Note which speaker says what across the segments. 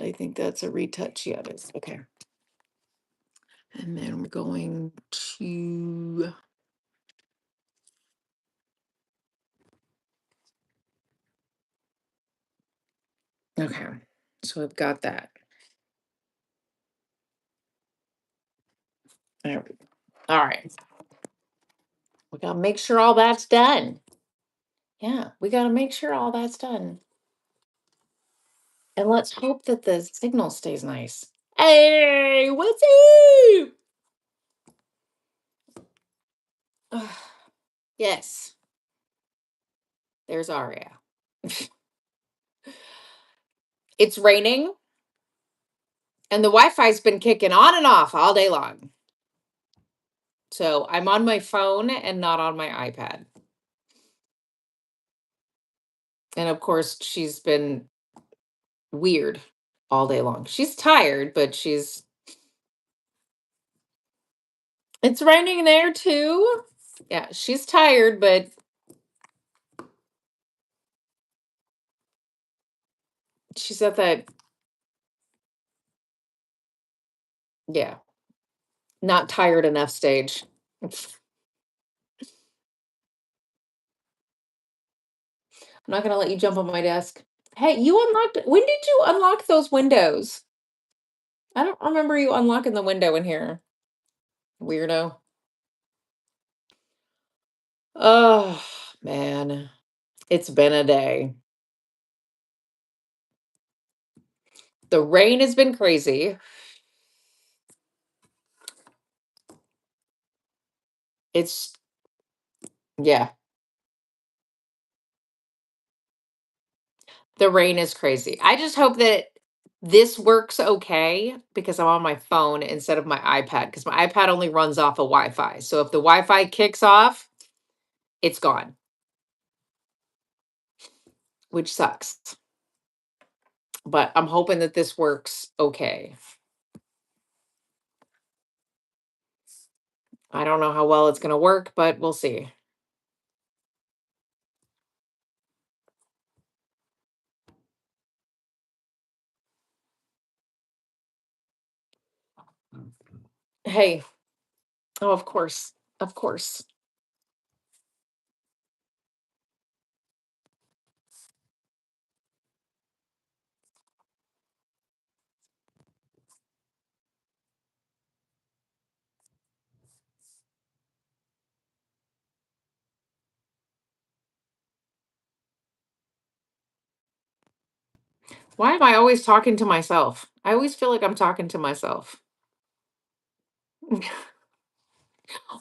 Speaker 1: and I think that's a retouch. Yeah, it is. Okay. And then we're going to, okay. So I've got that. There we go. All right. We got to make sure all that's done. Yeah, we got to make sure all that's done. And let's hope that the signal stays nice. Hey, what's up? Ugh, yes, there's Aria. It's raining and the Wi-Fi's been kicking on and off all day long. So I'm on my phone and not on my iPad. And of course, she's been weird all day long. She's tired, but it's raining there too. Yeah, she's tired, but she's at that, yeah, not tired enough stage. I'm not gonna let you jump on my desk. Hey, you unlocked, when did you unlock those windows? I don't remember you unlocking the window in here. Weirdo. Oh, man. It's been a day. The rain has been crazy. It's, yeah, the rain is crazy. I just hope that this works okay because I'm on my phone instead of my iPad because my iPad only runs off of Wi-Fi. So if the Wi-Fi kicks off, it's gone, which sucks. But I'm hoping that this works okay. I don't know how well it's going to work, but we'll see. Hey, oh, of course. Of course. Why am I always talking to myself? I always feel like I'm talking to myself.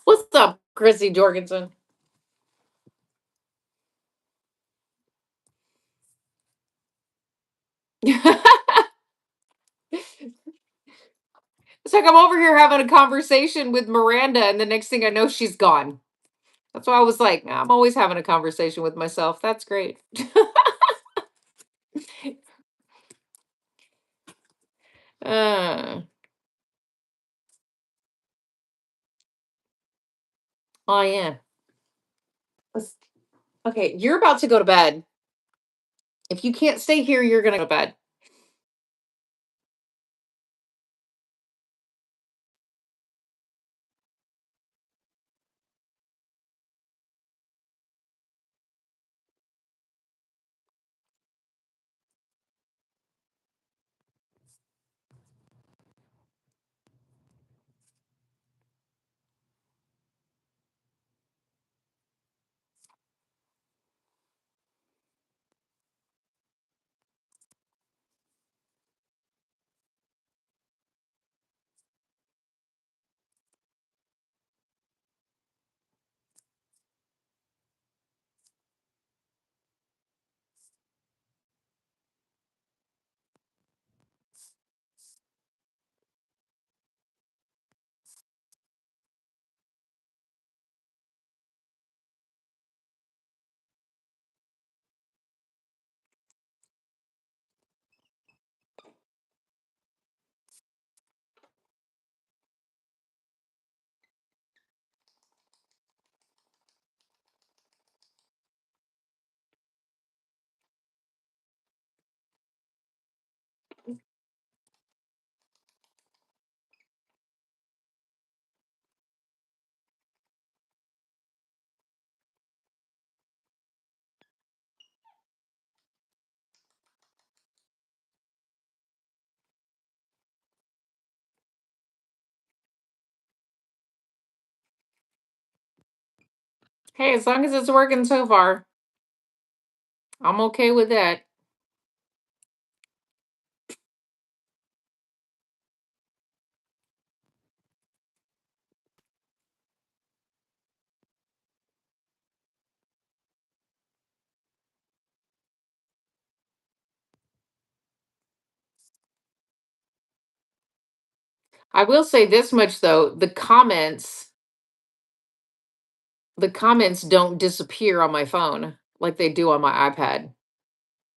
Speaker 1: What's up, Chrissy Jorgensen? It's like I'm over here having a conversation with Miranda, and the next thing I know, she's gone. That's why I was like, "Nah, I'm always having a conversation with myself. That's great." uh, oh, yeah. Okay, you're about to go to bed. If you can't stay here, you're going to go to bed. Hey, as long as it's working so far, I'm okay with that. I will say this much though, the comments don't disappear on my phone like they do on my iPad.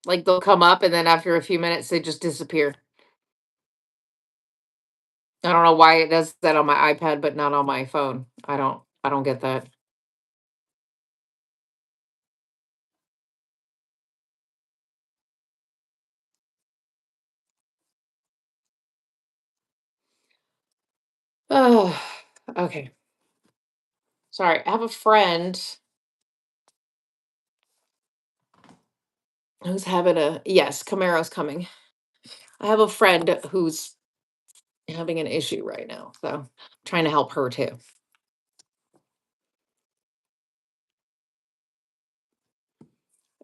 Speaker 1: Like they'll come up and then after a few minutes they just disappear. I don't know why it does that on my iPad but not on my phone. I don't get that. Oh, okay. Sorry. I have a friend who's having a yes, Camaro's coming. I have a friend who's having an issue right now, so I'm trying to help her too.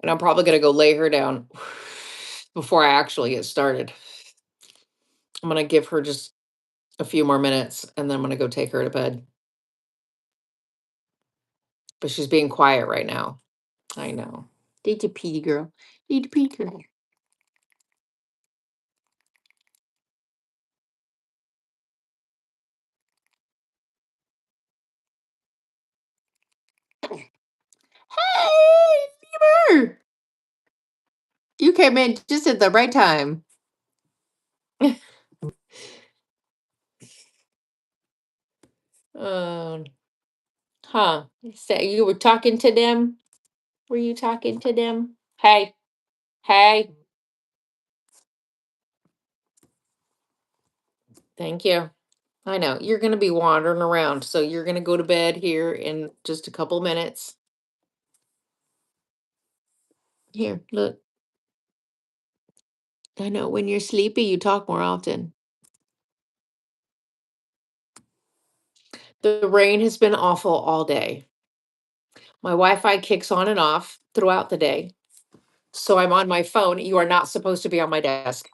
Speaker 1: And I'm probably gonna go lay her down before I actually get started. I'm gonna give her just a few more minutes and then I'm gonna go take her to bed. But she's being quiet right now. I know. Did you pee, girl? Did you pee, girl? Hey, Beaver! You came in just at the right time. Um, huh. So you were talking to them? Were you talking to them? Hey, hey. Thank you. I know you're going to be wandering around, so you're going to go to bed here in just a couple minutes. Here, look. I know when you're sleepy, you talk more often. The rain has been awful all day. My Wi-Fi kicks on and off throughout the day. So I'm on my phone. You are not supposed to be on my desk.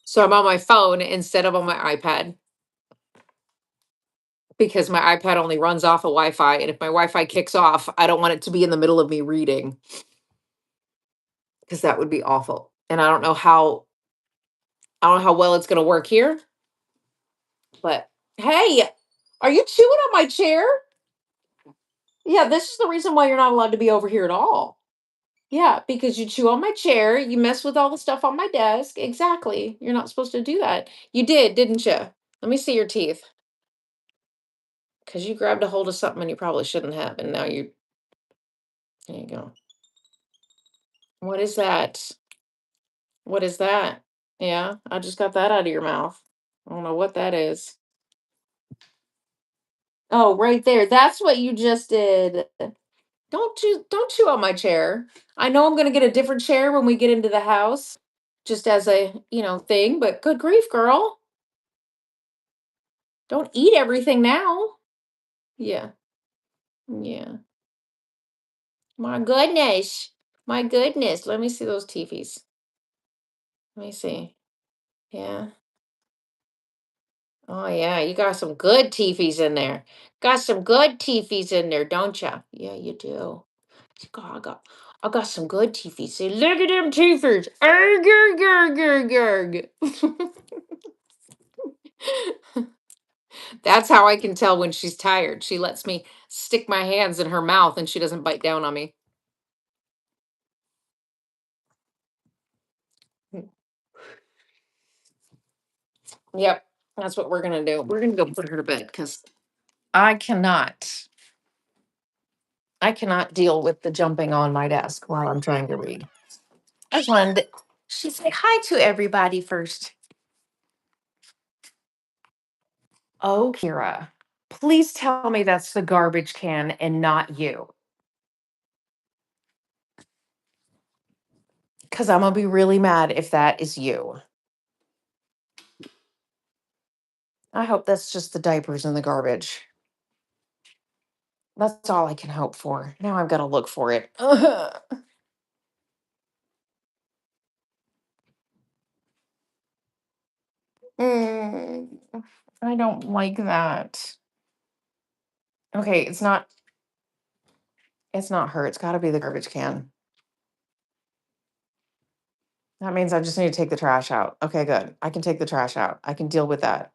Speaker 1: So I'm on my phone instead of on my iPad because my iPad only runs off of Wi-Fi. And if my Wi-Fi kicks off, I don't want it to be in the middle of me reading because that would be awful. And I don't know how well it's gonna work here, but hey, are you chewing on my chair? Yeah, this is the reason why you're not allowed to be over here at all. Yeah, because you chew on my chair, you mess with all the stuff on my desk. Exactly. You're not supposed to do that. You did, didn't you? Let me see your teeth. Because you grabbed a hold of something and you probably shouldn't have. And now there you go. What is that? What is that? Yeah, I just got that out of your mouth. I don't know what that is. Oh, right there. That's what you just did. Don't chew on my chair. I know I'm gonna get a different chair when we get into the house, just as a, thing, but good grief, girl. Don't eat everything now. Yeah. Yeah. My goodness. My goodness. Let me see those teefies. Let me see. Yeah. Oh yeah, you got some good teefies in there. Got some good teefies in there, don't you? Yeah, you do. God, I got some good teefies. Say, look at them teefies. Arg, arg, arg, arg, arg. That's how I can tell when she's tired. She lets me stick my hands in her mouth and she doesn't bite down on me. Mm. Yep, that's what we're gonna do. We're gonna go put her to bed because I cannot. I cannot deal with the jumping on my desk while I'm trying to read. I just wanted she say hi to everybody first. Oh, Kira, please tell me that's the garbage can and not you. Because I'm gonna be really mad if that is you. I hope that's just the diapers in the garbage. That's all I can hope for. Now I've got to look for it. Ugh. Mm, I don't like that. Okay, it's not her. It's got to be the garbage can. That means I just need to take the trash out. Okay, good. I can take the trash out. I can deal with that.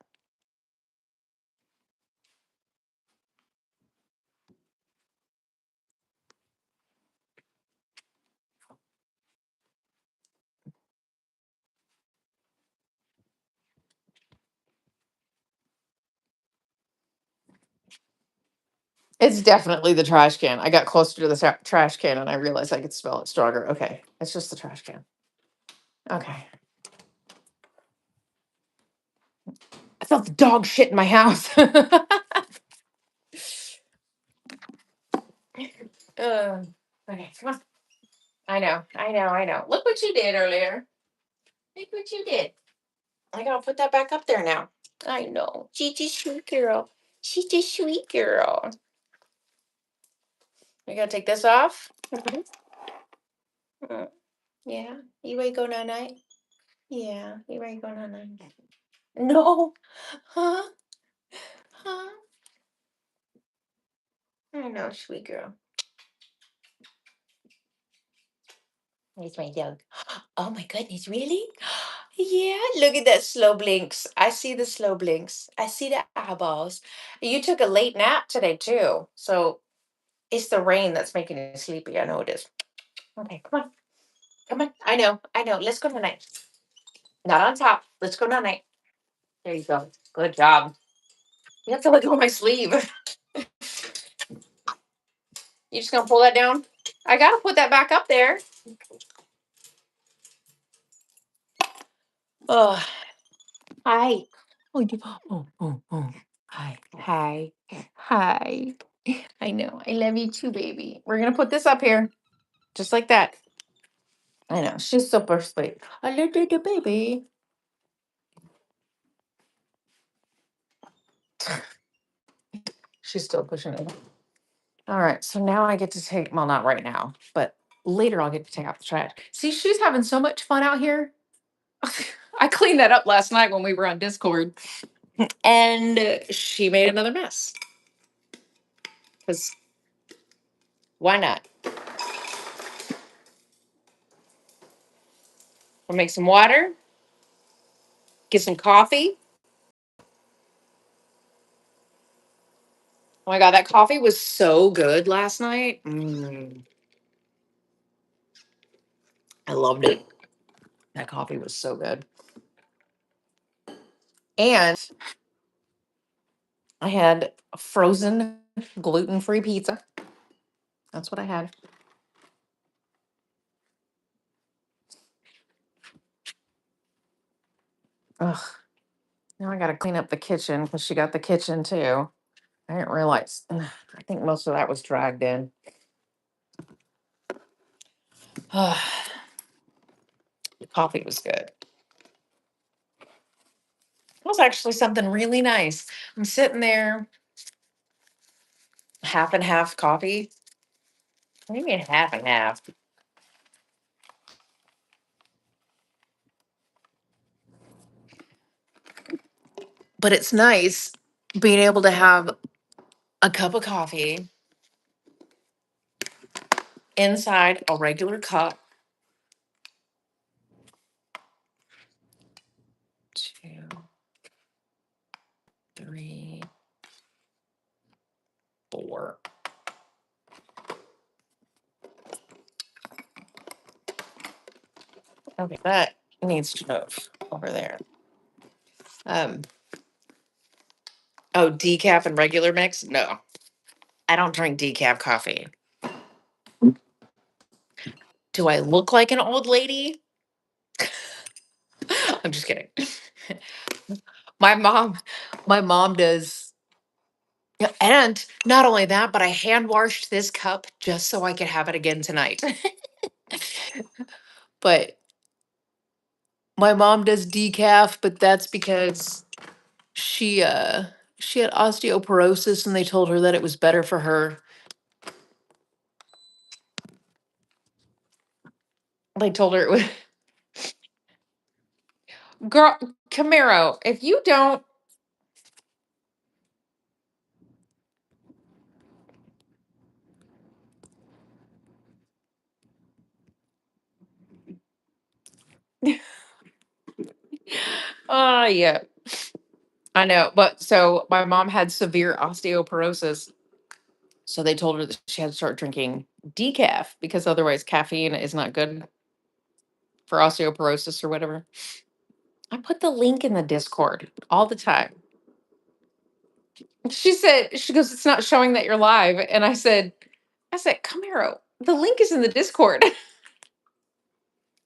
Speaker 1: It's definitely the trash can. I got closer to the trash can and I realized I could smell it stronger. Okay, it's just the trash can. Okay. I felt the dog shit in my house. uh, okay, come on. I know. Look what you did earlier. Look what you did. I gotta put that back up there now. I know. She's a sweet girl. She's a sweet girl. You gotta take this off? Mm, yeah. You ready to go night night? Yeah. You ready to go night night? No. Huh? Huh? I know, sweet girl. Here's my dog. Oh my goodness, really? Yeah, look at that slow blinks. I see the slow blinks. I see the eyeballs. You took a late nap today too. So it's the rain that's making you sleepy. I know it is. Okay, come on. Come on. I know. Let's go tonight. Not on top. Let's go tonight. There you go. Good job. You have to let go of my sleeve. You just gonna pull that down? I gotta put that back up there. Oh, hi. Oh. Hi. Hi. I know. I love you too, baby. We're gonna put this up here. Just like that. I know. She's super sweet. I love you, baby. She's still pushing it. All right. So now I get to take, well, not right now, but later I'll get to take out the trash. See, she's having so much fun out here. I cleaned that up last night when we were on Discord, and she made another mess. Because why not? We'll make some water, get some coffee. Oh my God, that coffee was so good last night. I loved it. That coffee was so good. And I had a frozen gluten-free pizza. That's what I had. Ugh. Now I got to clean up the kitchen because she got the kitchen too. I didn't realize. I think most of that was dragged in. The coffee was good. It was actually something really nice. I'm sitting there, half and half coffee. What do you mean half and half? But it's nice being able to have a cup of coffee inside a regular cup. 2, 3, 4. Okay, that needs to move over there. Um, oh, decaf and regular mix? No, I don't drink decaf coffee. Do I look like an old lady? I'm just kidding. My mom, my mom does. Yeah, and not only that, but I hand washed this cup just so I could have it again tonight. But my mom does decaf, but that's because she she had osteoporosis and they told her that it was better for her They told her it was girl Camaro, if you don't yeah, I know. But so my mom had severe osteoporosis. So they told her that she had to start drinking decaf because otherwise caffeine is not good for osteoporosis or whatever. I put the link in the Discord all the time. She said, she goes, it's not showing that you're live. And I said, Camaro, the link is in the Discord.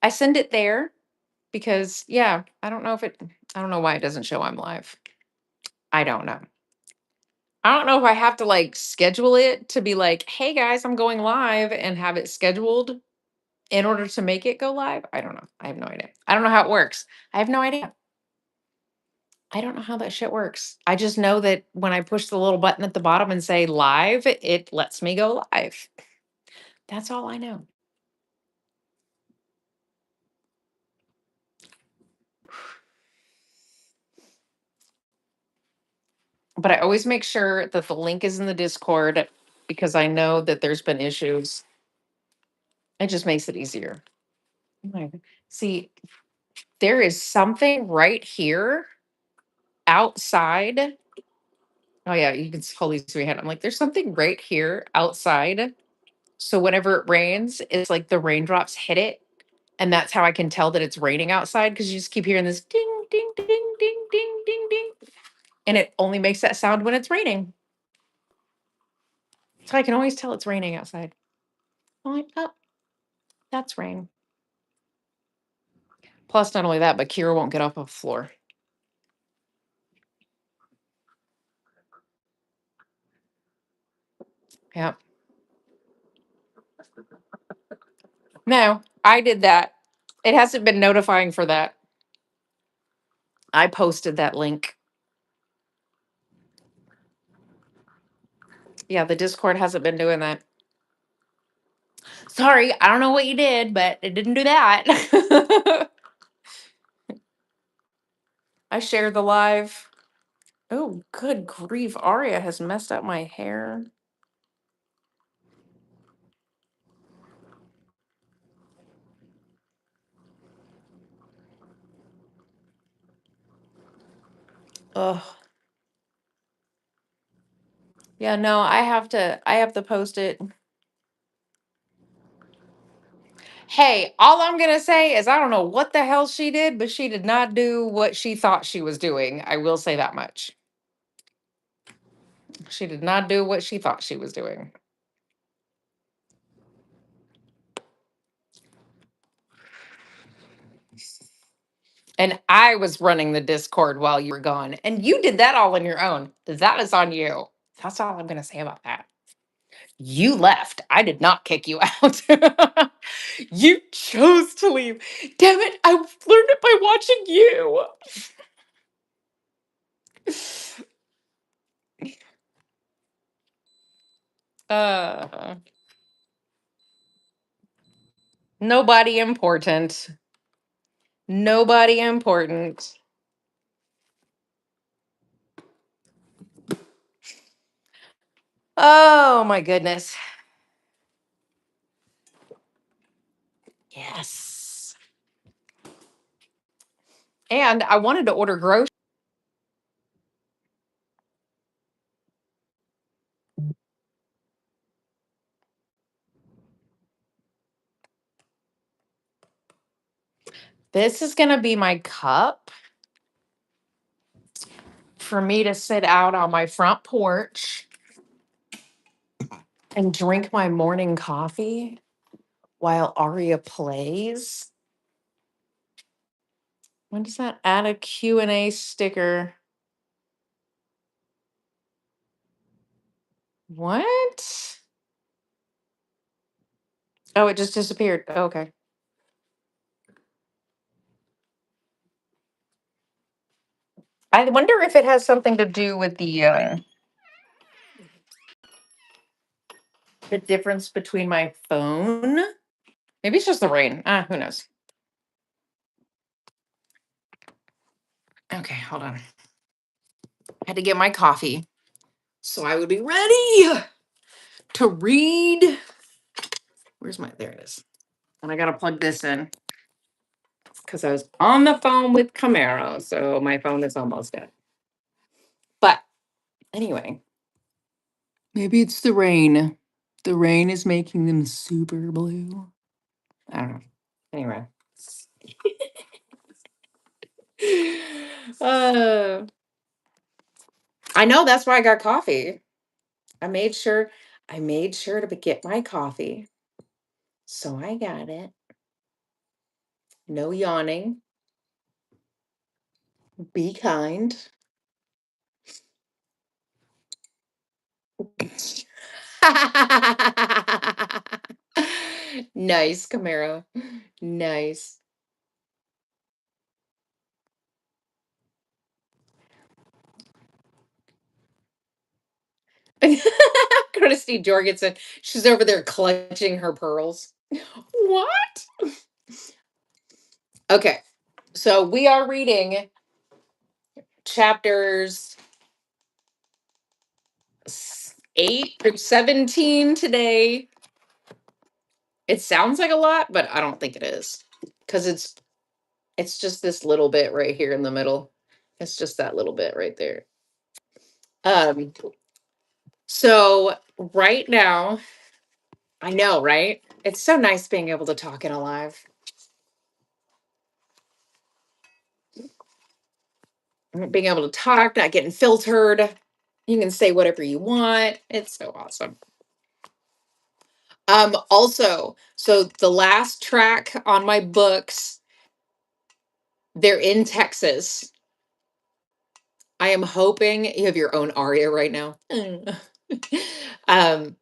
Speaker 1: I send it there because yeah, I don't know why it doesn't show I'm live. I don't know. I don't know if I have to like schedule it to be like, hey guys, I'm going live and have it scheduled in order to make it go live. I don't know. I have no idea. I don't know how it works. I have no idea. I don't know how that shit works. I just know that when I push the little button at the bottom and say live, it lets me go live. That's all I know. But I always make sure that the link is in the Discord because I know that there's been issues. It just makes it easier. See, there is something right here outside. Oh yeah, you can totally see my head. I'm like, there's something right here outside. So whenever it rains, it's like the raindrops hit it. And that's how I can tell that it's raining outside because you just keep hearing this ding, ding, ding, ding, ding, ding, ding. And it only makes that sound when it's raining. So I can always tell it's raining outside. I'm like, oh, that's rain. Plus, not only that, but Kira won't get off the floor. Yeah. No, I did that. It hasn't been notifying for that. I posted that link. Yeah, the Discord hasn't been doing that. Sorry, I don't know what you did, but it didn't do that. I shared the live. Oh, good grief. Aria has messed up my hair. Ugh. Yeah, no, I have to post it. Hey, all I'm gonna say is I don't know what the hell she did, but she did not do what she thought she was doing. I will say that much. She did not do what she thought she was doing. And I was running the Discord while you were gone. And you did that all on your own. That is on you. That's all I'm gonna say about that. You left. I did not kick you out. You chose to leave. Damn it. I learned it by watching you. Uh, nobody important. Nobody important. Oh my goodness. Yes. And I wanted to order groceries. This is going to be my cup for me to sit out on my front porch and drink my morning coffee while Aria plays. When does that add a Q&A sticker? What? Oh, it just disappeared. Okay. I wonder if it has something to do with the difference between my phone. Maybe it's just the rain. Who knows? Okay, hold on. I had to get my coffee so I would be ready to read. Where's my? There it is. And I gotta plug this in because I was on the phone with Camaro, so my phone is almost dead. But anyway, maybe it's the rain. The rain is making them super blue. I don't know. Anyway. uh, I know that's why I got coffee. I made sure to get my coffee. So I got it. No yawning. Be kind. Nice, Camaro. Nice. Christy Jorgensen. She's over there clutching her pearls. What? Okay. So we are reading chapters 8 through 17 today. It sounds like a lot, but I don't think it is. Because it's just this little bit right here in the middle. It's just that little bit right there. Um, so right now, I know, right? It's so nice being able to talk in a live. Being able to talk, not getting filtered. You can say whatever you want. It's so awesome. Also, so the last track on my books, they're in Texas. I am hoping you have your own aria right now. um,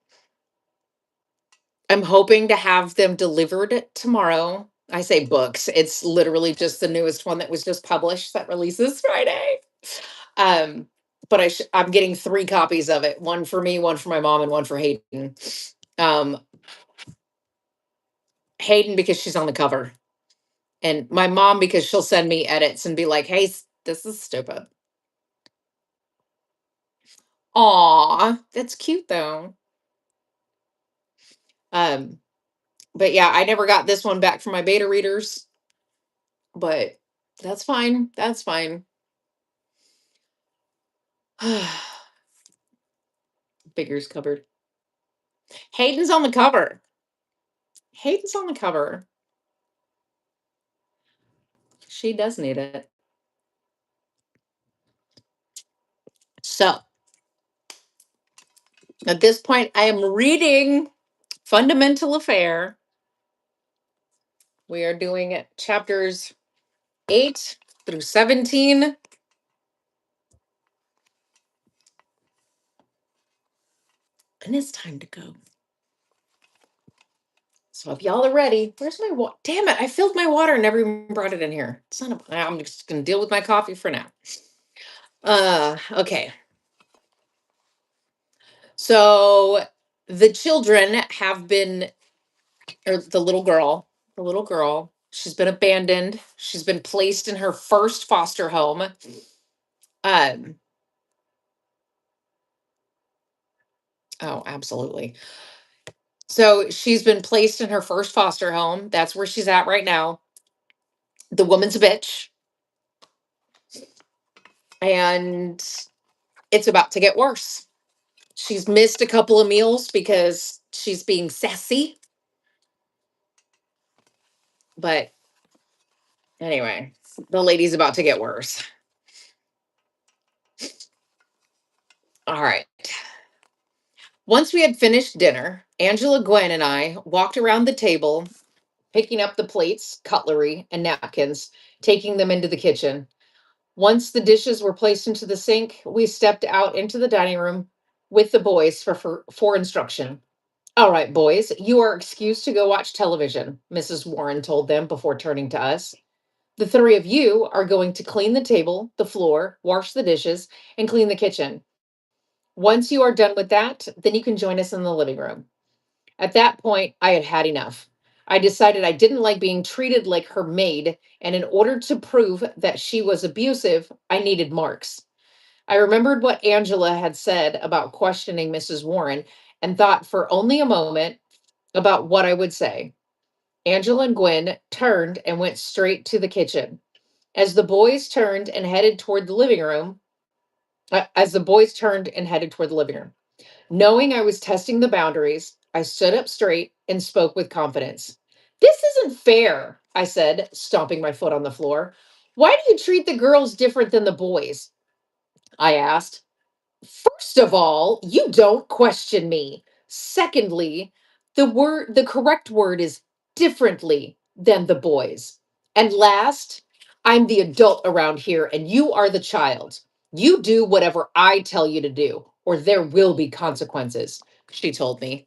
Speaker 1: I'm hoping to have them delivered tomorrow. I say books. It's literally just the newest one that was just published that releases Friday. Um, but I'm getting 3 copies of it. One for me, one for my mom, and one for Hayden. Um, Hayden because she's on the cover. And my mom because she'll send me edits and be like, "Hey, this is stupid." Aw, that's cute though. Um, but yeah, I never got this one back from my beta readers, but that's fine. That's fine. Figures cupboard. Hayden's on the cover. Hayden's on the cover. She does need it. So at this point, I am reading Fundamental Affair. We are doing chapters 8 through 17. And it's time to go. So if y'all are ready, where's my water? Damn it, I filled my water and never even brought it in here. I'm just gonna deal with my coffee for now. Okay. So the children have been, or the little girl, she's been abandoned. She's been placed in her first foster home. Um, oh, absolutely. So she's been placed in her first foster home. That's where she's at right now. The woman's a bitch. And it's about to get worse. She's missed a couple of meals because she's being sassy. But anyway, the lady's about to get worse. All right. Once we had finished dinner, Angela, Gwen, and I walked around the table, picking up the plates, cutlery, and napkins, taking them into the kitchen. Once the dishes were placed into the sink, we stepped out into the dining room with the boys for instruction. All right, boys, you are excused to go watch television, Mrs. Warren told them before turning to us. The 3 of you are going to clean the table, the floor, wash the dishes, and clean the kitchen. Once you are done with that, then you can join us in the living room. At that point, I had had enough. I decided I didn't like being treated like her maid, and in order to prove that she was abusive, I needed marks. I remembered what Angela had said about questioning Mrs. Warren and thought for only a moment about what I would say. Angela and Gwen turned and went straight to the kitchen. As the boys turned and headed toward the living room, as the boys turned and headed toward the living room, knowing I was testing the boundaries, I stood up straight and spoke with confidence. This isn't fair, I said, stomping my foot on the floor. Why do you treat the girls different than the boys? I asked. First of all, you don't question me. Secondly, the correct word is differently than the boys. And last, I'm the adult around here and you are the child. You do whatever I tell you to do, or there will be consequences, she told me.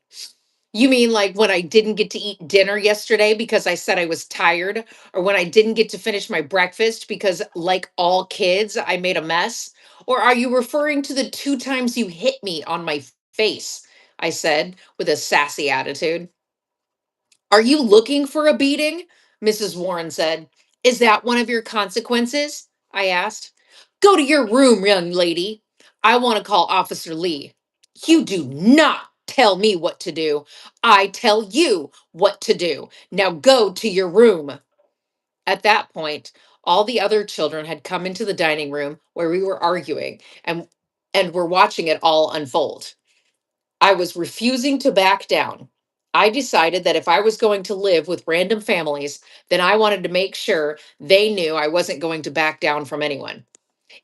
Speaker 1: You mean like when I didn't get to eat dinner yesterday because I said I was tired, or when I didn't get to finish my breakfast because, like all kids, I made a mess? Or are you referring to the 2 times you hit me on my face? I said with a sassy attitude. Are you looking for a beating? Mrs. Warren said. Is that one of your consequences? I asked. Go to your room, young lady. I want to call Officer Lee. You do not tell me what to do. I tell you what to do. Now go to your room. At that point, all the other children had come into the dining room where we were arguing and were watching it all unfold. I was refusing to back down. I decided that if I was going to live with random families, then I wanted to make sure they knew I wasn't going to back down from anyone.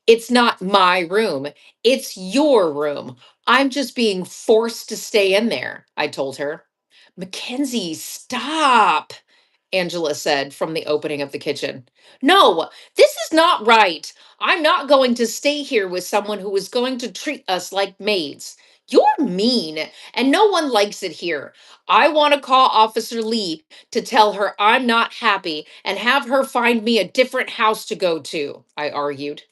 Speaker 1: It's not my room, it's your room. I'm just being forced to stay in there, I told her. Mackenzie, stop, Angela said from the opening of the kitchen. No, this is not right. I'm not going to stay here with someone who is going to treat us like maids. You're mean, and no one likes it here. I want to call Officer Lee to tell her I'm not happy and have her find me a different house to go to, I argued.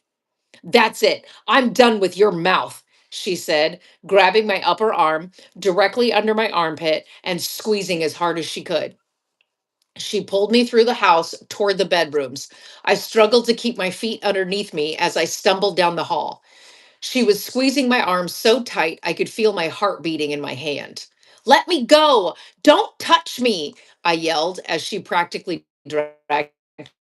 Speaker 1: That's it. I'm done with your mouth, she said, grabbing my upper arm directly under my armpit and squeezing as hard as she could. She pulled me through the house toward the bedrooms. I struggled to keep my feet underneath me as I stumbled down the hall. She was squeezing my arm so tight I could feel my heart beating in my hand. Let me go! Don't touch me! I yelled as she practically dragged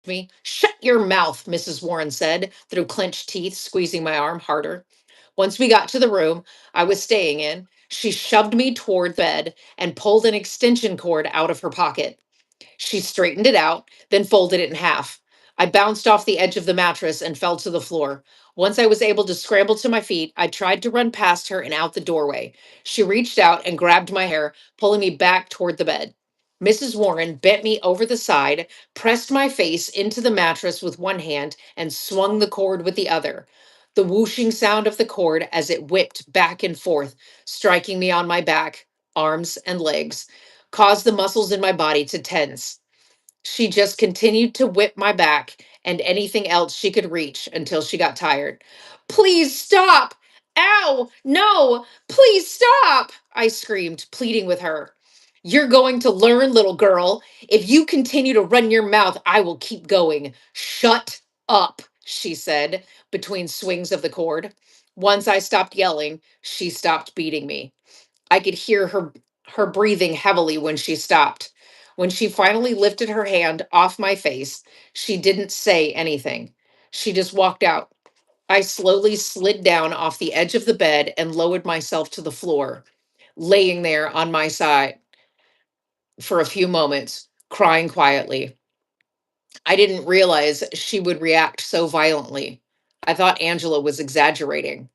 Speaker 1: me. Shut your mouth, Mrs. Warren said through clenched teeth, squeezing my arm harder. Once we got to the room I was staying in, she shoved me toward bed and pulled an extension cord out of her pocket. She straightened it out, then folded it in half. I bounced off the edge of the mattress and fell to the floor. Once I was able to scramble to my feet, I tried to run past her and out the doorway. She reached out and grabbed my hair, pulling me back toward the bed. Mrs. Warren bent me over the side, pressed my face into the mattress with one hand, and swung the cord with the other. The whooshing sound of the cord as it whipped back and forth, striking me on my back, arms, and legs, caused the muscles in my body to tense. She just continued to whip my back and anything else she could reach until she got tired. Please stop! Ow! No! Please stop! I screamed, pleading with her. You're going to learn, little girl. If you continue to run your mouth, I will keep going. Shut up, she said between swings of the cord. Once I stopped yelling, she stopped beating me. I could hear her breathing heavily when she stopped. When she finally lifted her hand off my face, she didn't say anything. She just walked out. I slowly slid down off the edge of the bed and lowered myself to the floor, laying there on my side for a few moments, crying quietly. I didn't realize she would react so violently. I thought Angela was exaggerating.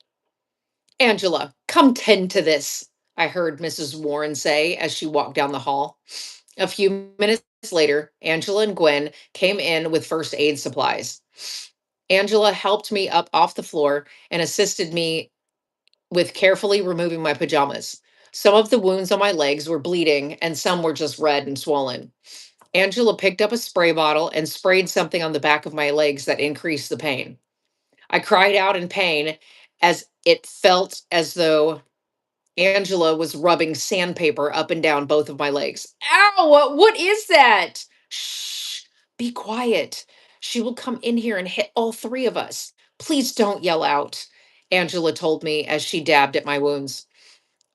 Speaker 1: Angela, come tend to this, I heard Mrs. Warren say as she walked down the hall. A few minutes later, Angela and Gwen came in with first aid supplies. Angela helped me up off the floor and assisted me with carefully removing my pajamas. Some of the wounds on my legs were bleeding and some were just red and swollen. Angela picked up a spray bottle and sprayed something on the back of my legs that increased the pain. I cried out in pain as it felt as though Angela was rubbing sandpaper up and down both of my legs. Ow, what is that? Shh, be quiet. She will come in here and hit all three of us. Please don't yell out, Angela told me as she dabbed at my wounds.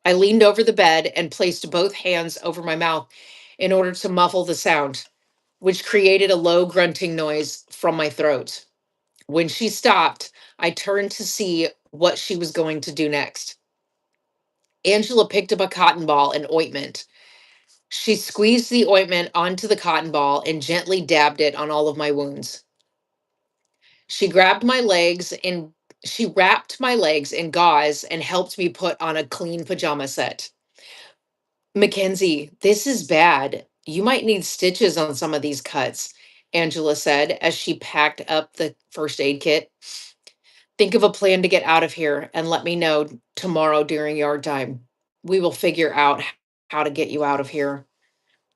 Speaker 1: I leaned over the bed and placed both hands over my mouth in order to muffle the sound, which created a low grunting noise from my throat. When she stopped, I turned to see what she was going to do next. Angela picked up a cotton ball and ointment. She squeezed the ointment onto the cotton ball and gently dabbed it on all of my wounds. She grabbed my legs and she wrapped my legs in gauze and helped me put on a clean pajama set. Mackenzie, this is bad. You might need stitches on some of these cuts, Angela said as she packed up the first aid kit. Think of a plan to get out of here and let me know tomorrow during yard time. We will figure out how to get you out of here.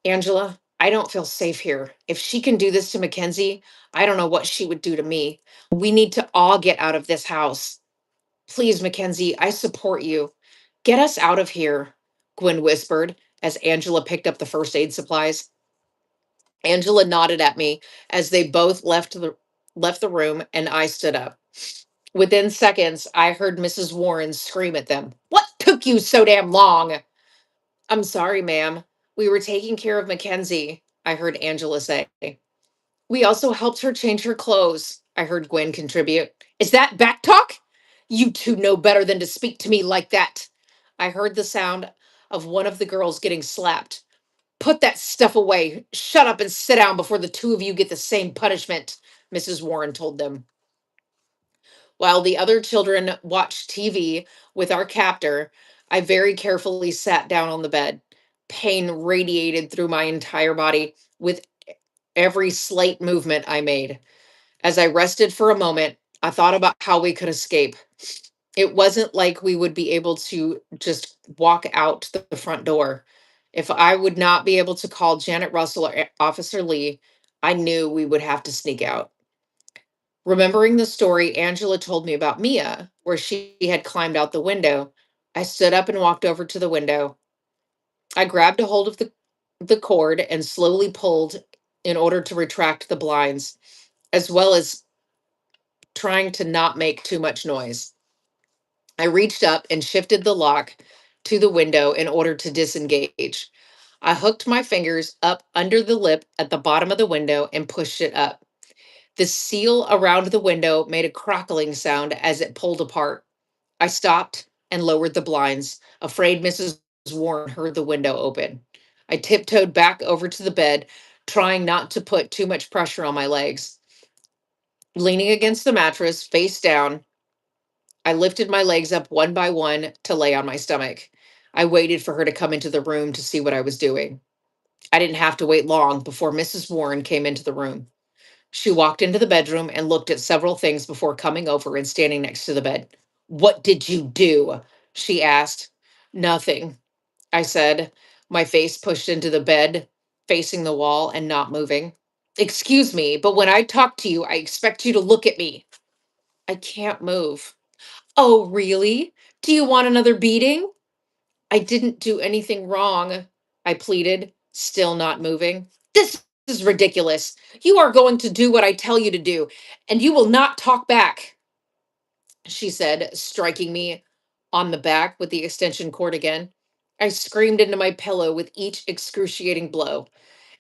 Speaker 1: Angela, I don't feel safe here. If she can do this to Mackenzie, I don't know what she would do to me. We need to all get out of this house. Please, Mackenzie, I support you. Get us out of here, Gwen whispered as Angela picked up the first aid supplies. Angela nodded at me as they both left the room and I stood up. Within seconds, I heard Mrs. Warren scream at them. What took you so damn long? I'm sorry, ma'am. We were taking care of Mackenzie, I heard Angela say. We also helped her change her clothes, I heard Gwen contribute. Is that back talk? You two know better than to speak to me like that. I heard the sound of one of the girls getting slapped. Put that stuff away. Shut up and sit down before the two of you get the same punishment, Mrs. Warren told them. While the other children watched TV with our captor, I very carefully sat down on the bed. Pain radiated through my entire body with every slight movement I made. As I rested for a moment, I thought about how we could escape. It wasn't like we would be able to just walk out the front door. If I would not be able to call Janet Russell or Officer Lee, I knew we would have to sneak out. Remembering the story Angela told me about Mia, where she had climbed out the window, I stood up and walked over to the window. I grabbed a hold of the cord and slowly pulled in order to retract the blinds, as well as trying to not make too much noise. I reached up and shifted the lock to the window in order to disengage. I hooked my fingers up under the lip at the bottom of the window and pushed it up. The seal around the window made a crackling sound as it pulled apart. I stopped and lowered the blinds, afraid Mrs. Warren heard the window open. I tiptoed back over to the bed, trying not to put too much pressure on my legs. Leaning against the mattress, face down, I lifted my legs up one by one to lay on my stomach. I waited for her to come into the room to see what I was doing. I didn't have to wait long before Mrs. Warren came into the room. She walked into the bedroom and looked at several things before coming over and standing next to the bed. What did you do? She asked. Nothing, I said, my face pushed into the bed, facing the wall and not moving. Excuse me, but when I talk to you, I expect you to look at me. I can't move. Oh, really? Do you want another beating? I didn't do anything wrong, I pleaded, still not moving. This is ridiculous. You are going to do what I tell you to do, and you will not talk back, she said, striking me on the back with the extension cord again. I screamed into my pillow with each excruciating blow.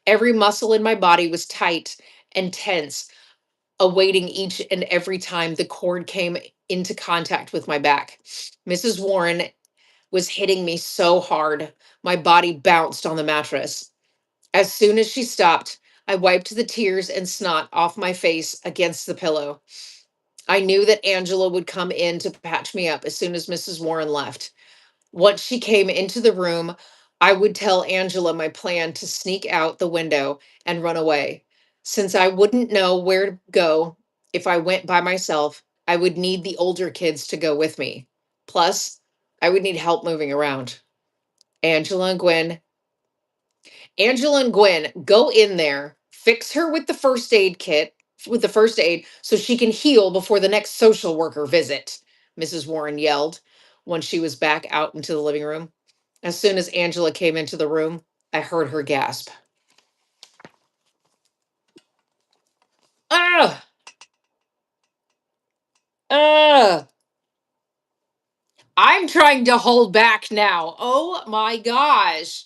Speaker 1: Every muscle in my body was tight and tense, awaiting each and every time the cord came into contact with my back. Mrs. Warren was hitting me so hard, my body bounced on the mattress. As soon as she stopped, I wiped the tears and snot off my face against the pillow. I knew that Angela would come in to patch me up as soon as Mrs. Warren left. Once she came into the room, I would tell Angela my plan to sneak out the window and run away. Since I wouldn't know where to go if I went by myself, I would need the older kids to go with me. Plus, I would need help moving around. Angela and Gwen, Angela and Gwen, go in there, fix her with the first aid kit, with the first aid, so she can heal before the next social worker visit, Mrs. Warren yelled. when she was back out into the living room. As soon as Angela came into the room, I heard her gasp. Ah! Ah! I'm trying to hold back now. Oh my gosh.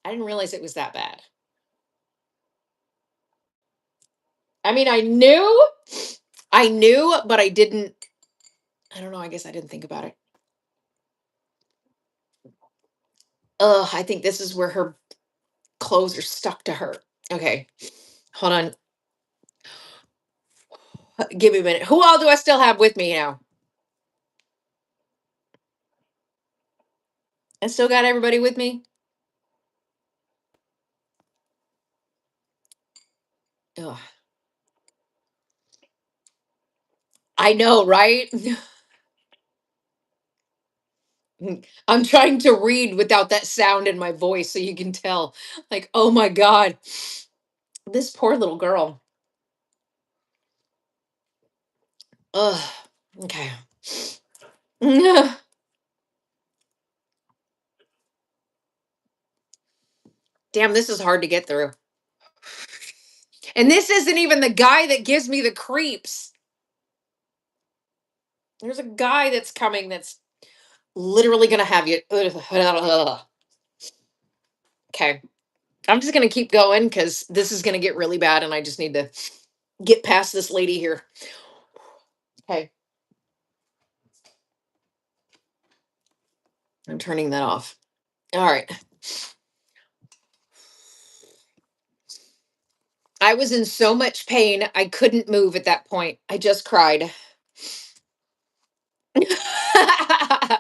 Speaker 1: I didn't realize it was that bad. I mean, I knew, but I didn't, I don't know, I guess I didn't think about it. Ugh, I think this is where her clothes are stuck to her. Okay, hold on. Give me a minute. Who all do I still have with me now? I still got everybody with me? Ugh. I know, right? I'm trying to read without that sound in my voice so you can tell. Like, oh my God, this poor little girl. Ugh. Okay. Ugh. Damn, this is hard to get through. And this isn't even the guy that gives me the creeps. There's a guy that's coming that's literally going to have you. Okay. I'm just going to keep going because this is going to get really bad and I just need to get past this lady here. Okay. I'm turning that off. All right. I was in so much pain, I couldn't move at that point. I just cried. I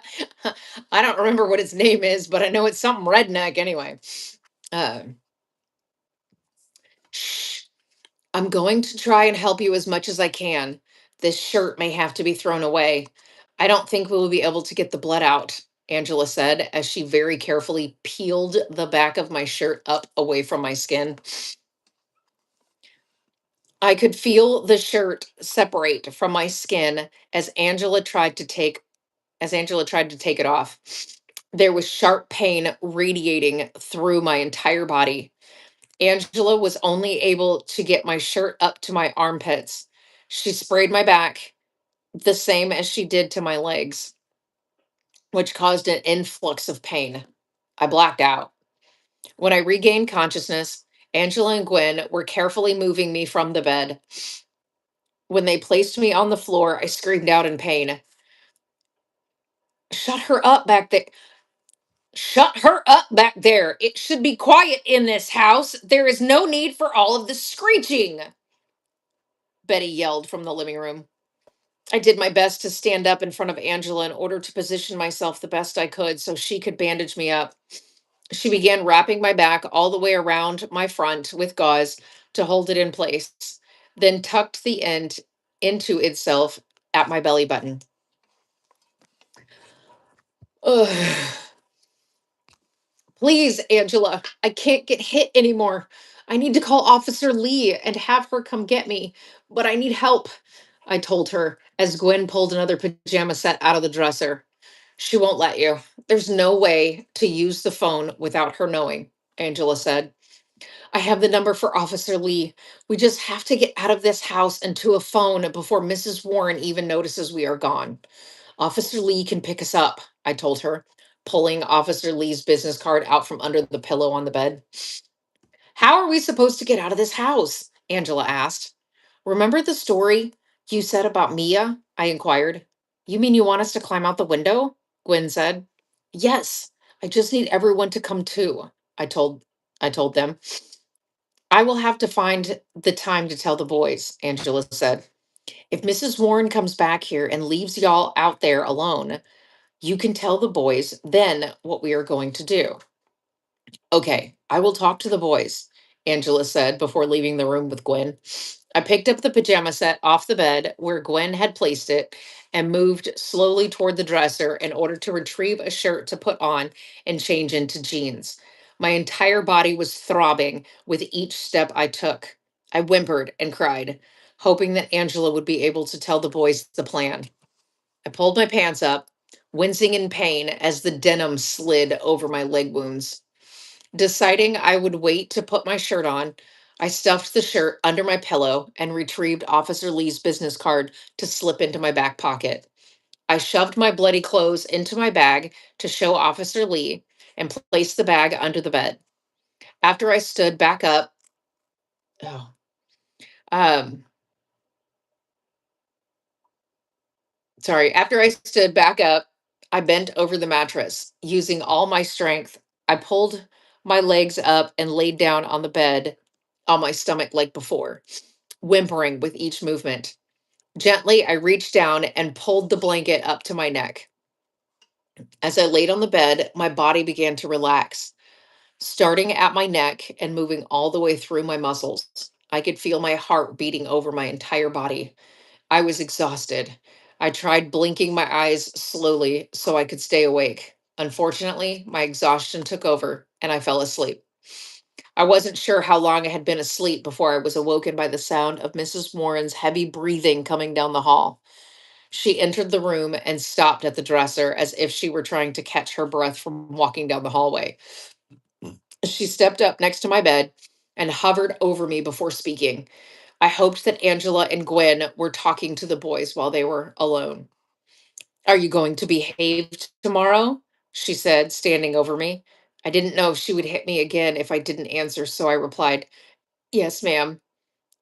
Speaker 1: don't remember what his name is, but I know it's something redneck anyway. Uh, Shh. I'm going to try and help you as much as I can. This shirt may have to be thrown away. I don't think we will be able to get the blood out, Angela said as she very carefully peeled the back of my shirt up away from my skin. I could feel the shirt separate from my skin as Angela tried to take it off. There was sharp pain radiating through my entire body. Angela was only able to get my shirt up to my armpits. She sprayed my back the same as she did to my legs, which caused an influx of pain. I blacked out. When I regained consciousness, Angela and Gwen were carefully moving me from the bed. When they placed me on the floor, I screamed out in pain. Shut her up back there. Shut her up back there. It should be quiet in this house. There is no need for all of the screeching, Betty yelled from the living room. I did my best to stand up in front of Angela in order to position myself the best I could so she could bandage me up. She began wrapping my back all the way around my front with gauze to hold it in place, then tucked the end into itself at my belly button. Ugh. Please, Angela, I can't get hit anymore. I need to call Officer Lee and have her come get me, but I need help, I told her as Gwen pulled another pajama set out of the dresser. She won't let you. There's no way to use the phone without her knowing, Angela said. I have the number for Officer Lee. We just have to get out of this house and to a phone before Mrs. Warren even notices we are gone. Officer Lee can pick us up, I told her, pulling Officer Lee's business card out from under the pillow on the bed. How are we supposed to get out of this house? Angela asked. Remember the story you said about Mia? I inquired. You mean you want us to climb out the window? Gwen said. Yes, I just need everyone to come too, I told I told them. I will have to find the time to tell the boys, Angela said. If Mrs. Warren comes back here and leaves y'all out there alone, you can tell the boys then what we are going to do. Okay, I will talk to the boys, Angela said before leaving the room with Gwen. I picked up the pajama set off the bed where Gwen had placed it and moved slowly toward the dresser in order to retrieve a shirt to put on and change into jeans. My entire body was throbbing with each step I took. I whimpered and cried, hoping that Angela would be able to tell the boys the plan. I pulled my pants up, wincing in pain as the denim slid over my leg wounds. Deciding I would wait to put my shirt on, I stuffed the shirt under my pillow and retrieved Officer Lee's business card to slip into my back pocket. I shoved my bloody clothes into my bag to show Officer Lee and placed the bag under the bed. After I stood back up, oh, um, after I stood back up, I bent over the mattress. Using all my strength, I pulled my legs up and laid down on the bed on my stomach like before, whimpering with each movement. Gently, I reached down and pulled the blanket up to my neck. As I laid on the bed, my body began to relax, starting at my neck and moving all the way through my muscles. I could feel my heart beating over my entire body. I was exhausted. I tried blinking my eyes slowly so I could stay awake. Unfortunately, my exhaustion took over and I fell asleep. I wasn't sure how long I had been asleep before I was awoken by the sound of Mrs. Warren's heavy breathing coming down the hall. She entered the room and stopped at the dresser as if she were trying to catch her breath from walking down the hallway. She stepped up next to my bed and hovered over me before speaking. I hoped that Angela and Gwen were talking to the boys while they were alone. Are you going to behave tomorrow? She said, standing over me. I didn't know if she would hit me again if I didn't answer, so I replied, Yes, ma'am,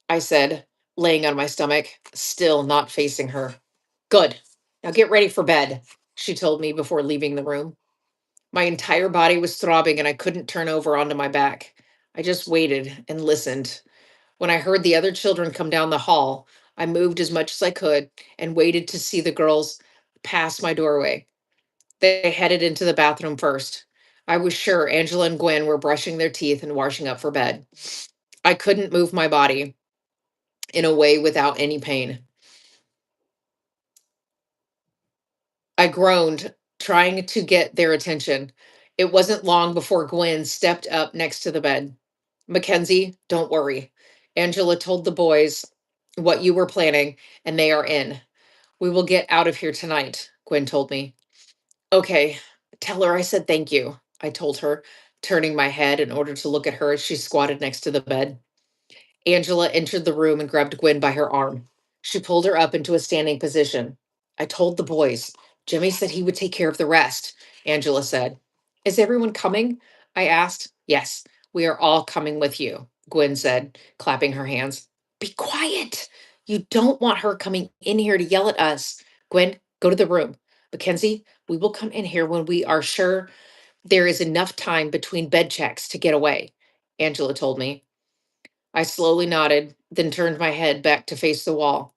Speaker 1: I said, laying on my stomach, still not facing her. Good. Now get ready for bed, she told me before leaving the room. My entire body was throbbing and I couldn't turn over onto my back. I just waited and listened. When I heard the other children come down the hall, I moved as much as I could and waited to see the girls pass my doorway. They headed into the bathroom first. I was sure Angela and Gwen were brushing their teeth and washing up for bed. I couldn't move my body in a way without any pain. I groaned, trying to get their attention. It wasn't long before Gwen stepped up next to the bed. Mackenzie, don't worry. Angela told the boys what you were planning, and they are in. We will get out of here tonight, Gwen told me. Okay, tell her I said thank you, I told her, turning my head in order to look at her as she squatted next to the bed. Angela entered the room and grabbed Gwen by her arm. She pulled her up into a standing position. I told the boys. Jimmy said he would take care of the rest, Angela said. Is everyone coming? I asked. Yes, we are all coming with you, Gwen said, clapping her hands. Be quiet. You don't want her coming in here to yell at us. Gwen, go to the room. Mackenzie, we will come in here when we are sure there is enough time between bed checks to get away, Angela told me. I slowly nodded, then turned my head back to face the wall.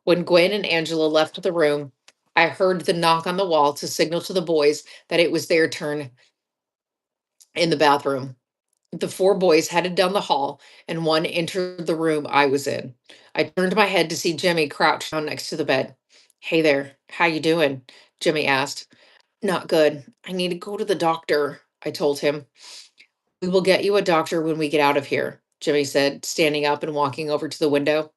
Speaker 1: When Gwen and Angela left the room, I heard the knock on the wall to signal to the boys that it was their turn in the bathroom. The four boys headed down the hall, and one entered the room I was in. I turned my head to see Jimmy crouched down next to the bed. Hey there, how you doing? Jimmy asked. Not good. I need to go to the doctor, I told him. We will get you a doctor when we get out of here, Jimmy said, standing up and walking over to the window.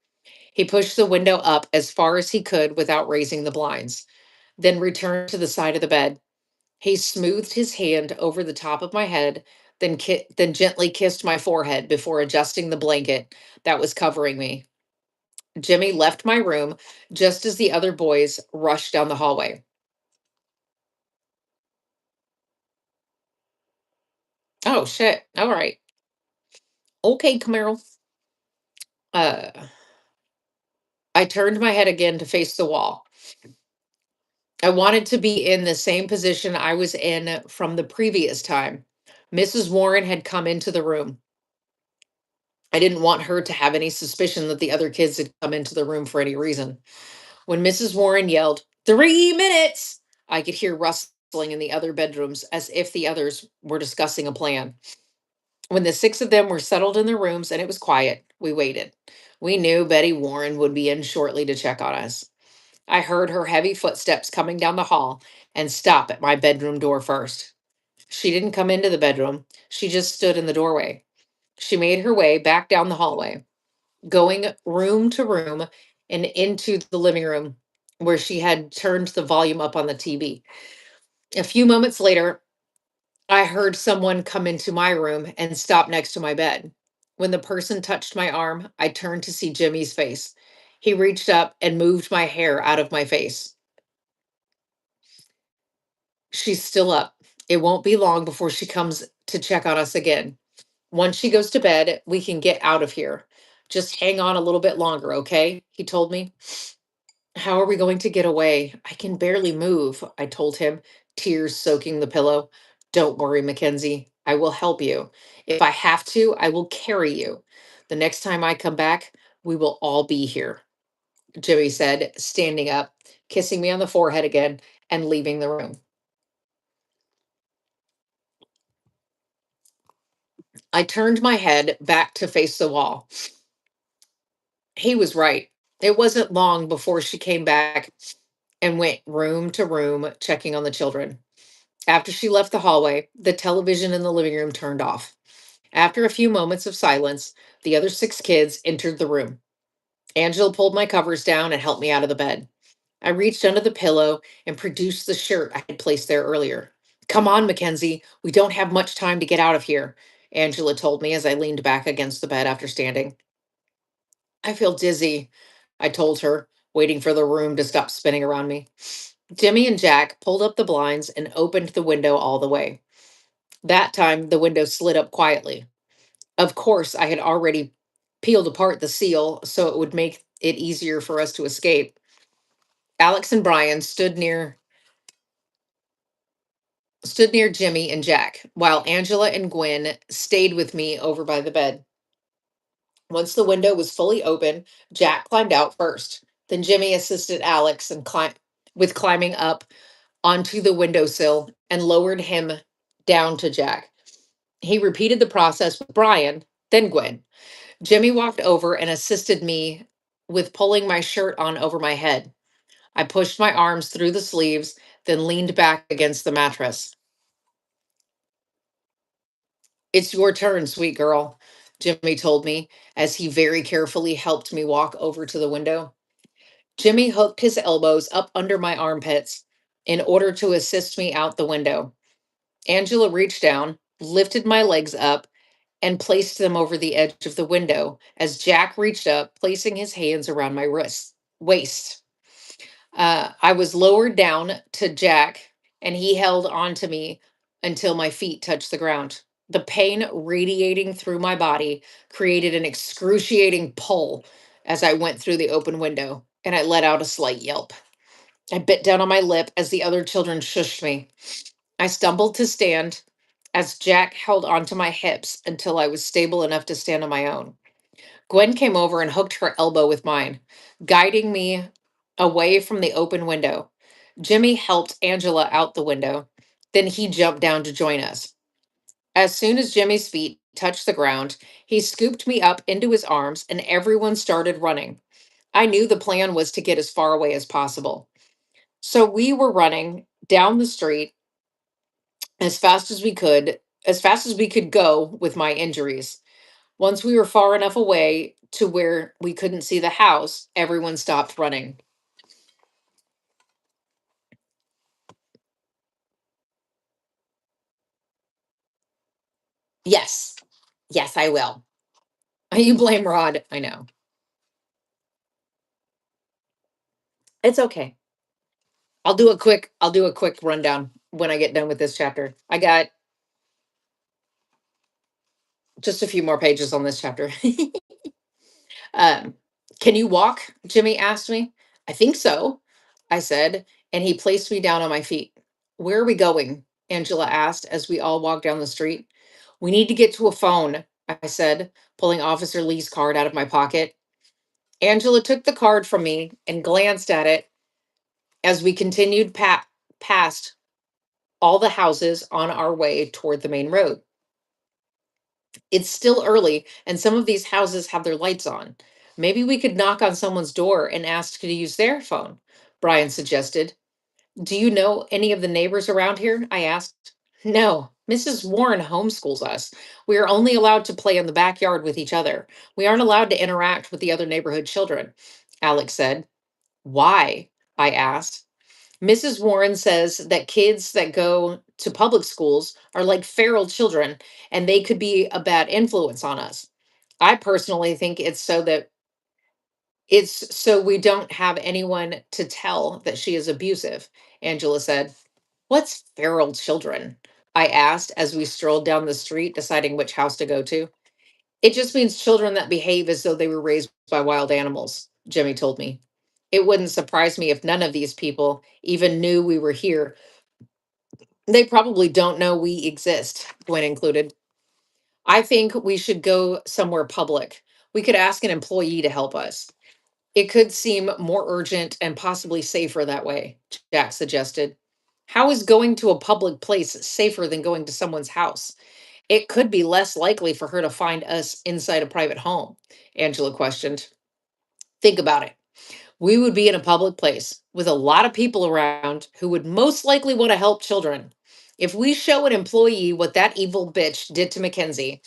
Speaker 1: He pushed the window up as far as he could without raising the blinds, then returned to the side of the bed. He smoothed his hand over the top of my head, then gently kissed my forehead before adjusting the blanket that was covering me. Jimmy left my room just as the other boys rushed down the hallway. Oh, shit. All right. Okay, Camaro. Uh, I turned my head again to face the wall. I wanted to be in the same position I was in from the previous time. Mrs. Warren had come into the room. I didn't want her to have any suspicion that the other kids had come into the room for any reason. When Mrs. Warren yelled, 3 minutes, I could hear rustling in the other bedrooms as if the others were discussing a plan. When the six of them were settled in their rooms and it was quiet, we waited. We knew Betty Warren would be in shortly to check on us. I heard her heavy footsteps coming down the hall and stop at my bedroom door first. She didn't come into the bedroom, she just stood in the doorway. She made her way back down the hallway, going room to room and into the living room. where she had turned the volume up on the TV. A few moments later, I heard someone come into my room and stop next to my bed. When the person touched my arm, I turned to see Jimmy's face. He reached up and moved my hair out of my face. She's still up. It won't be long before she comes to check on us again. Once she goes to bed, we can get out of here. Just hang on a little bit longer, okay? He told me. How are we going to get away? I can barely move, I told him, tears soaking the pillow. Don't worry, Mackenzie. I will help you. If I have to, I will carry you. The next time I come back, we will all be here, Jimmy said, standing up, kissing me on the forehead again, and leaving the room. I turned my head back to face the wall. He was right. It wasn't long before she came back and went room to room checking on the children. After she left the hallway, the television in the living room turned off. After a few moments of silence, the other six kids entered the room. Angela pulled my covers down and helped me out of the bed. I reached under the pillow and produced the shirt I had placed there earlier. Come on, Mackenzie. We don't have much time to get out of here, Angela told me as I leaned back against the bed after standing. I feel dizzy, I told her, waiting for the room to stop spinning around me. Jimmy and Jack pulled up the blinds and opened the window all the way. That time, the window slid up quietly. Of course, I had already peeled apart the seal so it would make it easier for us to escape. Alex and Brian stood near Jimmy and Jack, while Angela and Gwen stayed with me over by the bed. Once the window was fully open, Jack climbed out first. Then Jimmy assisted Alex with climbing up onto the windowsill and lowered him down to Jack. He repeated the process with Brian, then Gwen. Jimmy walked over and assisted me with pulling my shirt on over my head. I pushed my arms through the sleeves, then leaned back against the mattress. It's your turn, sweet girl, Jimmy told me as he very carefully helped me walk over to the window. Jimmy hooked his elbows up under my armpits in order to assist me out the window. Angela reached down, lifted my legs up, and placed them over the edge of the window as Jack reached up, placing his hands around my waist. I was lowered down to Jack, and he held on to me until my feet touched the ground. The pain radiating through my body created an excruciating pull as I went through the open window, and I let out a slight yelp. I bit down on my lip as the other children shushed me. I stumbled to stand as Jack held onto my hips until I was stable enough to stand on my own. Gwen came over and hooked her elbow with mine, guiding me away from the open window. Jimmy helped Angela out the window. Then he jumped down to join us. As soon as Jimmy's feet touched the ground, he scooped me up into his arms and everyone started running. I knew the plan was to get as far away as possible. So we were running down the street as fast as we could, as fast as we could go with my injuries. Once we were far enough away to where we couldn't see the house, everyone stopped running. Yes. Yes, I will. You blame Rod. I know. It's okay. I'll do a quick rundown when I get done with this chapter. I got just a few more pages on this chapter. um, can you walk? Jimmy asked me. I think so, I said, and he placed me down on my feet. Where are we going? Angela asked as we all walked down the street. We need to get to a phone, I said, pulling Officer Lee's card out of my pocket. Angela took the card from me and glanced at it as we continued past all the houses on our way toward the main road. It's still early, and some of these houses have their lights on. Maybe we could knock on someone's door and ask to use their phone, Brian suggested. Do you know any of the neighbors around here? I asked. No, Mrs. Warren homeschools us. We are only allowed to play in the backyard with each other. We aren't allowed to interact with the other neighborhood children, Alex said. Why? I asked. Mrs. Warren says that kids that go to public schools are like feral children and they could be a bad influence on us. I personally think it's so we don't have anyone to tell that she is abusive, Angela said. What's feral children? I asked as we strolled down the street deciding which house to go to. It just means children that behave as though they were raised by wild animals, Jimmy told me. It wouldn't surprise me if none of these people even knew we were here. They probably don't know we exist, Gwen included. I think we should go somewhere public. We could ask an employee to help us. It could seem more urgent and possibly safer that way, Jack suggested. How is going to a public place safer than going to someone's house? It could be less likely for her to find us inside a private home, Angela questioned. Think about it. We would be in a public place with a lot of people around who would most likely want to help children. If we show an employee what that evil bitch did to Mackenzie,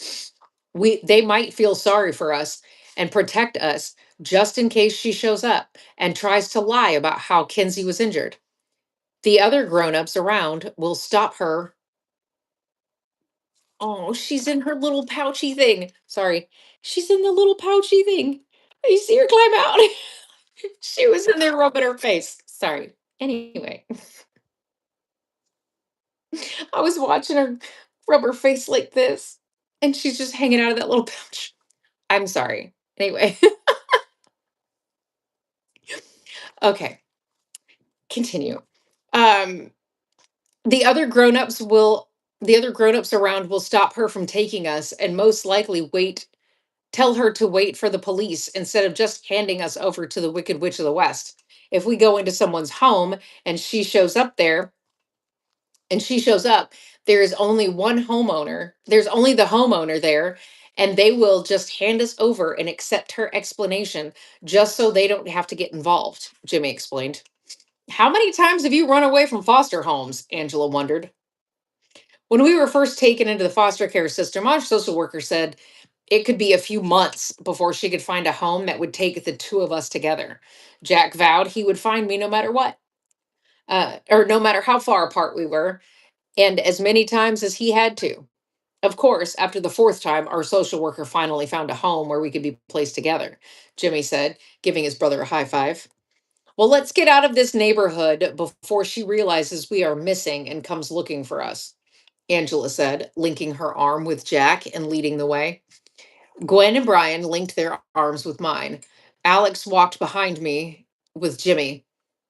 Speaker 1: they might feel sorry for us and protect us just in case she shows up and tries to lie about how Kenzie was injured. The other grown-ups around will stop her. Oh, she's in her little pouchy thing. Sorry. She's in the little pouchy thing. You see her climb out. She was in there rubbing her face. Sorry. Anyway, I was watching her rub her face like this, and she's just hanging out of that little pouch. I'm sorry. Anyway, okay, continue. Um, the other grown-ups will the other grown-ups around will stop her from taking us and most likely tell her to wait for the police instead of just handing us over to the Wicked Witch of the West. If we go into someone's home and she shows up there, and she shows up, there is only one homeowner. There's only the homeowner there, and they will just hand us over and accept her explanation just so they don't have to get involved, Jimmy explained. How many times have you run away from foster homes? Angela wondered. When we were first taken into the foster care system, our social worker said it could be a few months before she could find a home that would take the two of us together. Jack vowed he would find me no matter what, or no matter how far apart we were, and as many times as he had to. Of course, after the fourth time, our social worker finally found a home where we could be placed together, Jimmy said, giving his brother a high five. Well, let's get out of this neighborhood before she realizes we are missing and comes looking for us, Angela said, linking her arm with Jack and leading the way. Gwen and Brian linked their arms with mine. Alex walked behind me with Jimmy.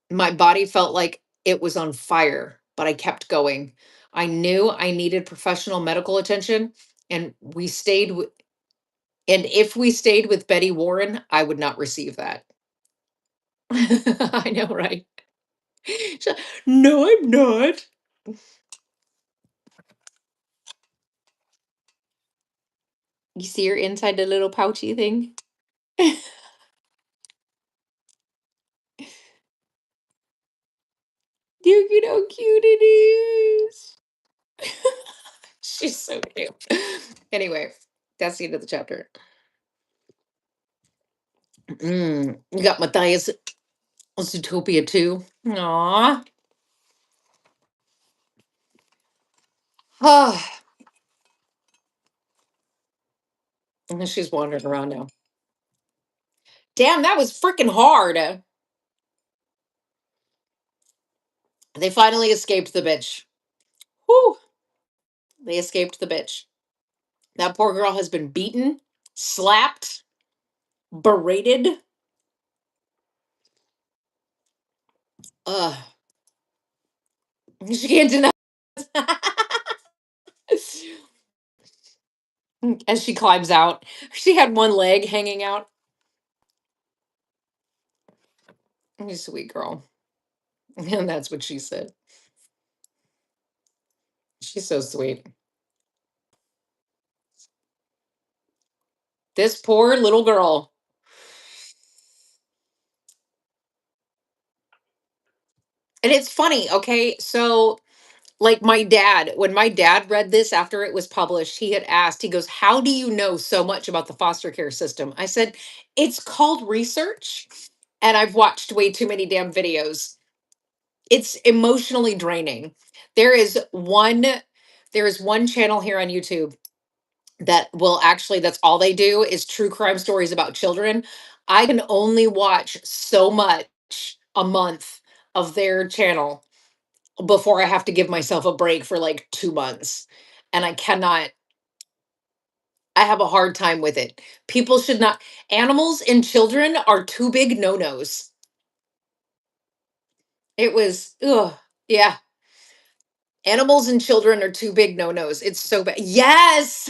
Speaker 1: My body felt like it was on fire, but I kept going. I knew I needed professional medical attention, and we stayed with, and if we stayed with Betty Warren, I would not receive that. I know, right? So, no, I'm not. You see her inside the little pouchy thing? Look at how cute it is. She's so cute. Anyway, that's the end of the chapter. You got Matthias Zootopia too. Aww. Ah, and she's wandering around now. Damn, that was freaking hard. They finally escaped the bitch. Whew. They escaped the bitch. That poor girl has been beaten, slapped, berated. Ugh. She can't deny. As she climbs out, she had one leg hanging out. You sweet girl. And that's what she said. She's so sweet. This poor little girl. And it's funny, okay? So, like my dad, when my dad read this after it was published, he had asked, he goes, "How do you know so much about the foster care system?" I said, "It's called research." and I've watched way too many damn videos. It's emotionally draining. There is one there is one channel here on YouTube that will actually, that's all they do is true crime stories about children. I can only watch so much a month of their channel before I have to give myself a break for like 2 months. And I cannot, I have a hard time with it. People should not, animals and children are two big no-nos. It was, ugh, yeah. Animals and children are two big no-nos. It's so bad. Yes.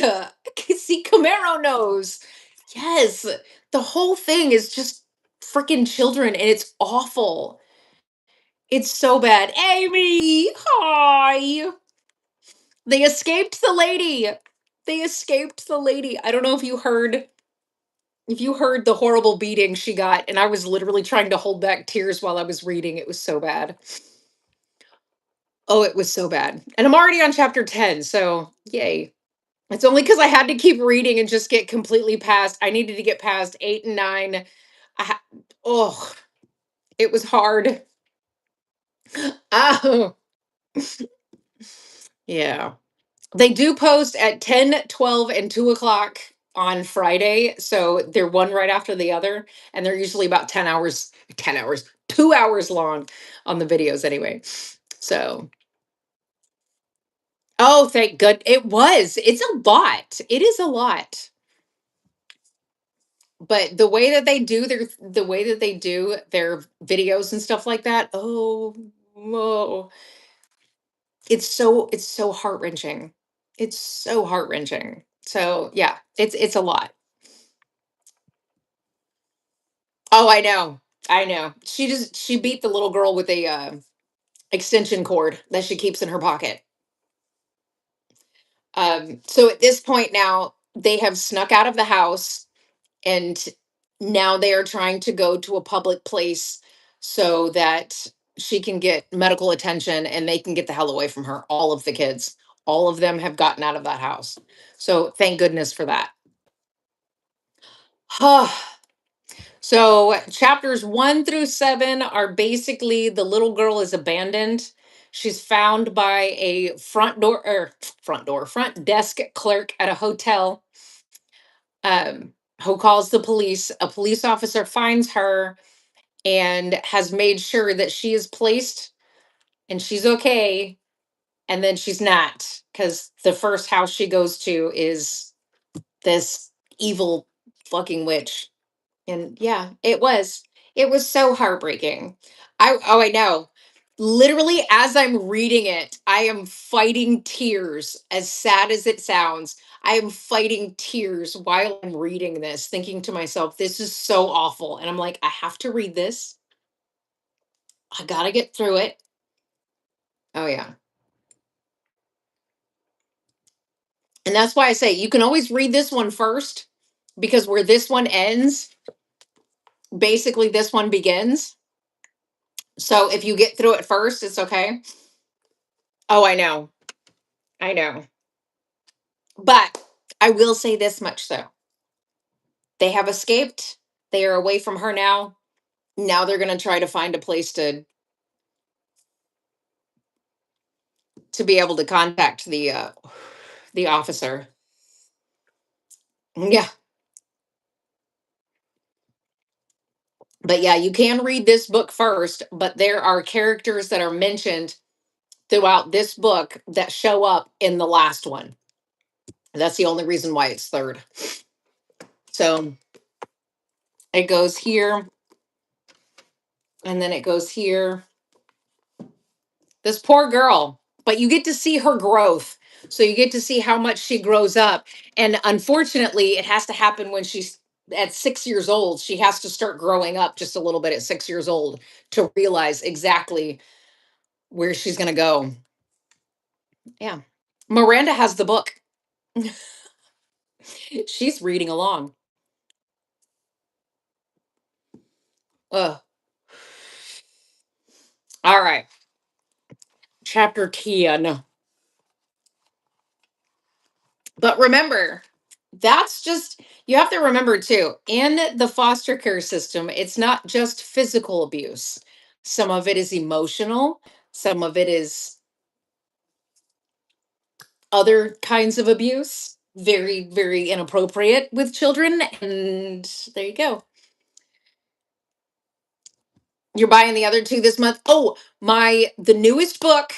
Speaker 1: See, Camaro knows. Yes. The whole thing is just freaking children and it's awful. It's so bad. Amy, hi. They escaped the lady. They escaped the lady. I don't know if you heard the horrible beating she got, and I was literally trying to hold back tears while I was reading. It was so bad. Oh, it was so bad. And I'm already on chapter 10, so yay. It's only because I had to keep reading and just get completely past. I needed to get past 8 and 9. Oh, it was hard. Oh, yeah. They do post at 10, 12, and 2 o'clock on Friday. So they're one right after the other. And they're usually about 10 hours, 2 hours long on the videos anyway. So, oh, thank good. It was. It's a lot. It is a lot. But the way that they do their videos and stuff like that, oh, whoa, it's so heart-wrenching. It's so heart-wrenching. So yeah, it's a lot. Oh, I know. I know. She beat the little girl with a extension cord that she keeps in her pocket. So at this point now, they have snuck out of the house and now they are trying to go to a public place so that she can get medical attention and they can get the hell away from her. All of the kids, all of them have gotten out of that house. So thank goodness for that. So chapters 1 through 7 are basically the little girl is abandoned. She's found by a front desk clerk at a hotel, who calls the police. A police officer finds her and has made sure that she is placed and she's okay. And then she's not, because the first house she goes to is this evil fucking witch. And yeah, it was so heartbreaking. I know. Literally as I'm reading it, I am fighting tears. As sad as it sounds, I am fighting tears while I'm reading this, thinking to myself, this is so awful. And I'm like, I have to read this. I got to get through it. Oh yeah. And that's why I say you can always read this one first, because where this one ends, basically this one begins. So if you get through it first, it's okay. Oh, I know. I know. But I will say this much though. They have escaped. They are away from her now. Now they're going to try to find a place to be able to contact the officer. Yeah. But yeah, you can read this book first, but there are characters that are mentioned throughout this book that show up in the last one. That's the only reason why it's third. So it goes here and then it goes here. This poor girl, but you get to see her growth. So you get to see how much she grows up. And unfortunately, it has to happen when she's at 6 years old. She has to start growing up just a little bit at 6 years old to realize exactly where she's going to go. Yeah. Miranda has the book. She's reading along. Ugh. All right. Chapter 10. But remember, That's just, you have to remember too, in the foster care system, it's not just physical abuse. Some of it is emotional, some of it is other kinds of abuse, very, very inappropriate with children. And there you go. You're buying the other two this month. Oh, the newest book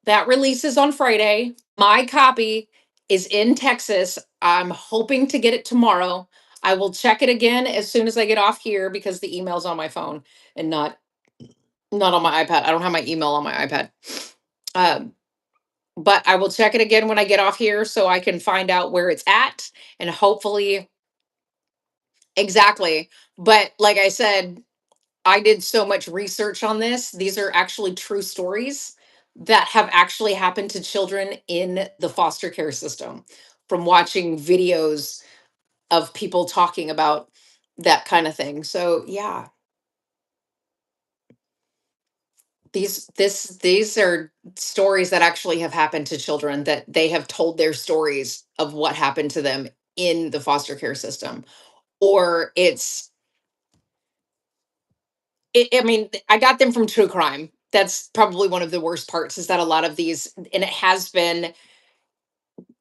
Speaker 1: that releases on Friday. My copy is in Texas. I'm hoping to get it tomorrow. I will check it again as soon as I get off here because the email's on my phone and not on my iPad. I don't have my email on my iPad. Um, but I will check it again when I get off here so I can find out where it's at and hopefully exactly. But like I said, I did so much research on this. These are actually true stories that have actually happened to children in the foster care system from watching videos of people talking about that kind of thing. So, yeah, these are stories that actually have happened to children that they have told their stories of what happened to them in the foster care system. Or I mean, I got them from true crime. That's probably one of the worst parts is that a lot of these, and it has been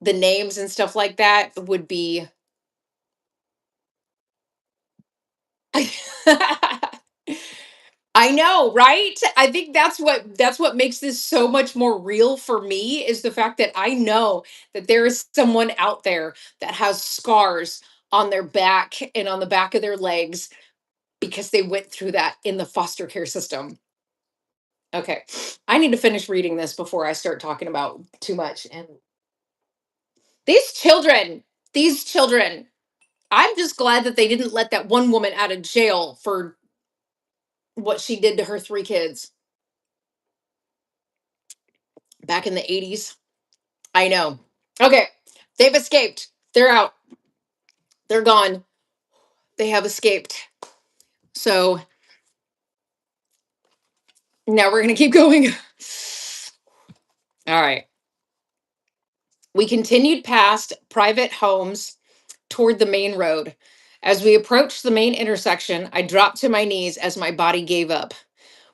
Speaker 1: the names and stuff like that would be. I know, right? I think that's what makes this so much more real for me is the fact that I know that there is someone out there that has scars on their back and on the back of their legs because they went through that in the foster care system. Okay. I need to finish reading this before I start talking about too much. And these children, these children, I'm just glad that they didn't let that one woman out of jail for what she did to her three kids back in the 80s. I know. Okay. They've escaped. They're out. They're gone. They have escaped. So now we're going to keep going. All right. We continued past private homes toward the main road. As we approached the main intersection, I dropped to my knees as my body gave up.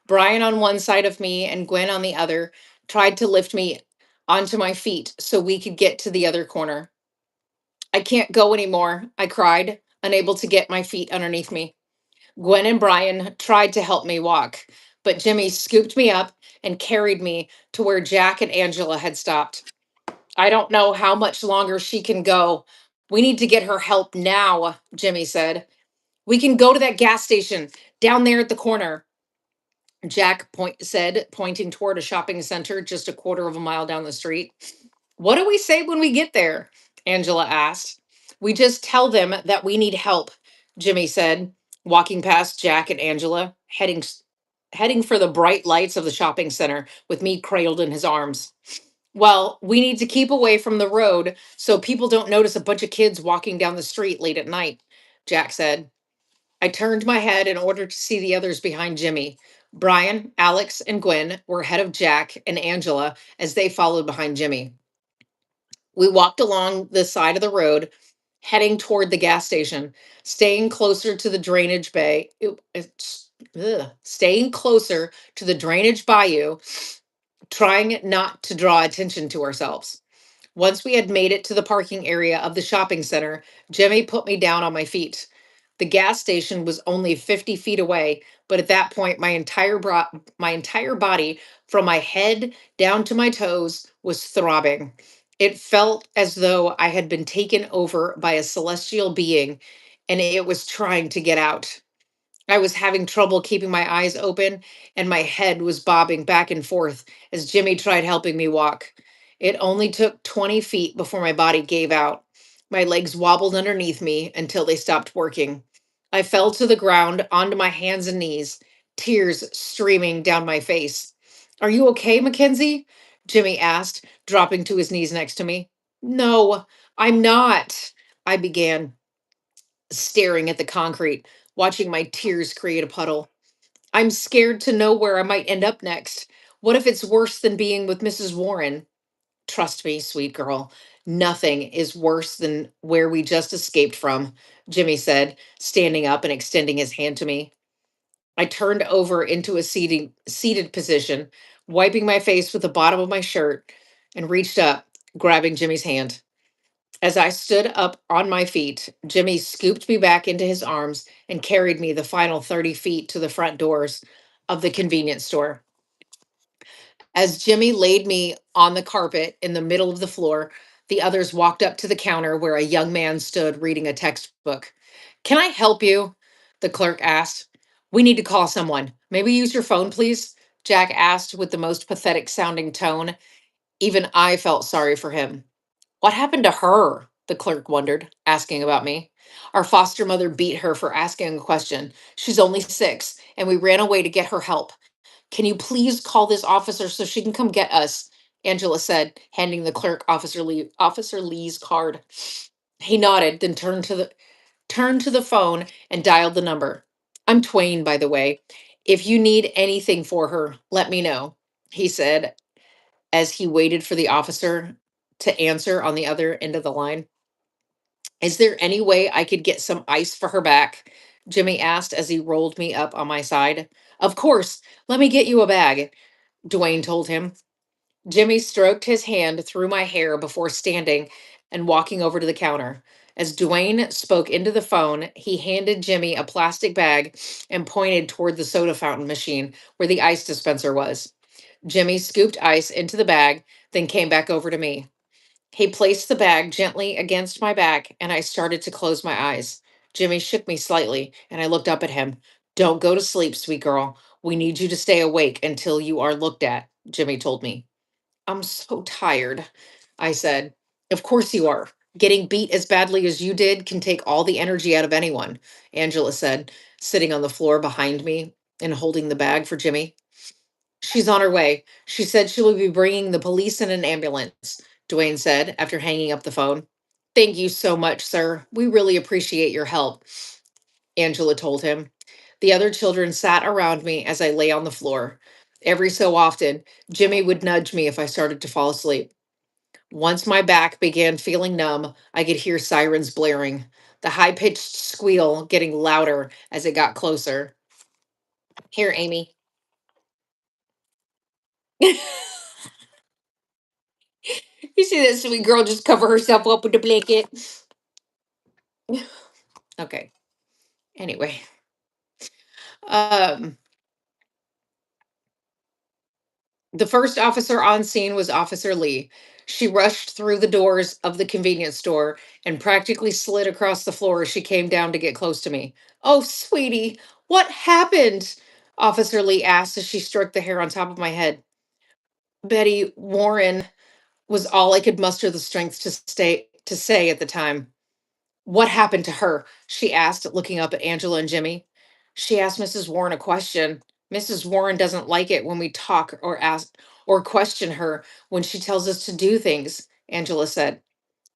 Speaker 1: Brian on one side of me and Gwen on the other tried to lift me onto my feet so we could get to the other corner. I can't go anymore, I cried, unable to get my feet underneath me. Gwen and Brian tried to help me walk, but Jimmy scooped me up and carried me to where Jack and Angela had stopped. I don't know how much longer she can go. We need to get her help now, Jimmy said. We can go to that gas station down there at the corner. Jack said, pointing toward a shopping center just a quarter of a mile down the street. What do we say when we get there? Angela asked. We just tell them that we need help, Jimmy said, walking past Jack and Angela, heading for the bright lights of the shopping center with me cradled in his arms. Well, we need to keep away from the road so people don't notice a bunch of kids walking down the street late at night, Jack said. I turned my head in order to see the others behind Jimmy. Brian, Alex, and Gwen were ahead of Jack and Angela as they followed behind Jimmy. We walked along the side of the road, heading toward the gas station, staying closer to the drainage bay. Staying closer to the drainage bayou, trying not to draw attention to ourselves. Once we had made it to the parking area of the shopping center, Jimmy put me down on my feet. The gas station was only 50 feet away, but at that point, my entire body, from my head down to my toes, was throbbing. It felt as though I had been taken over by a celestial being and it was trying to get out. I was having trouble keeping my eyes open, and my head was bobbing back and forth as Jimmy tried helping me walk. It only took 20 feet before my body gave out. My legs wobbled underneath me until they stopped working. I fell to the ground onto my hands and knees, tears streaming down my face. Are you okay, Mackenzie? Jimmy asked, dropping to his knees next to me. No, I'm not, I began, staring at the concrete, watching my tears create a puddle. I'm scared to know where I might end up next. What if it's worse than being with Mrs. Warren? Trust me, sweet girl. Nothing is worse than where we just escaped from, Jimmy said, standing up and extending his hand to me. I turned over into a seated position, wiping my face with the bottom of my shirt, and reached up, grabbing Jimmy's hand. As I stood up on my feet, Jimmy scooped me back into his arms and carried me the final 30 feet to the front doors of the convenience store. As Jimmy laid me on the carpet in the middle of the floor, the others walked up to the counter where a young man stood reading a textbook. Can I help you? The clerk asked. We need to call someone. Maybe use your phone, please? Jack asked with the most pathetic sounding tone. Even I felt sorry for him. What happened to her? The clerk wondered, asking about me. Our foster mother beat her for asking a question. She's only 6, and we ran away to get her help. Can you please call this officer so she can come get us? Angela said, handing the clerk Officer Lee's card. He nodded, then turned to the phone and dialed the number. I'm Twain, by the way. If you need anything for her, let me know, he said as he waited for the officer to answer on the other end of the line. Is there any way I could get some ice for her back? Jimmy asked as he rolled me up on my side. Of course, let me get you a bag, Dwayne told him. Jimmy stroked his hand through my hair before standing and walking over to the counter. As Dwayne spoke into the phone, he handed Jimmy a plastic bag and pointed toward the soda fountain machine where the ice dispenser was. Jimmy scooped ice into the bag, then came back over to me. He placed the bag gently against my back, and I started to close my eyes. Jimmy shook me slightly, and I looked up at him. Don't go to sleep, sweet girl. We need you to stay awake until you are looked at, Jimmy told me. I'm so tired, I said. Of course you are. Getting beat as badly as you did can take all the energy out of anyone, Angela said, sitting on the floor behind me and holding the bag for Jimmy. She's on her way. She said she will be bringing the police and an ambulance, Dwayne said after hanging up the phone. Thank you so much, sir. We really appreciate your help, Angela told him. The other children sat around me as I lay on the floor. Every so often, Jimmy would nudge me if I started to fall asleep. Once my back began feeling numb, I could hear sirens blaring, the high pitched squeal getting louder as it got closer. Here, Amy. You see that sweet girl just cover herself up with the blanket? Okay. Anyway, um, the first officer on scene was Officer Lee. She rushed through the doors of the convenience store and practically slid across the floor as she came down to get close to me. Oh, sweetie, what happened? Officer Lee asked as she stroked the hair on top of my head. Betty Warren was all I could muster the strength to say at the time. What happened to her? She asked, looking up at Angela and Jimmy. She asked Mrs. Warren a question. Mrs. Warren doesn't like it when we talk or ask or question her when she tells us to do things, Angela said.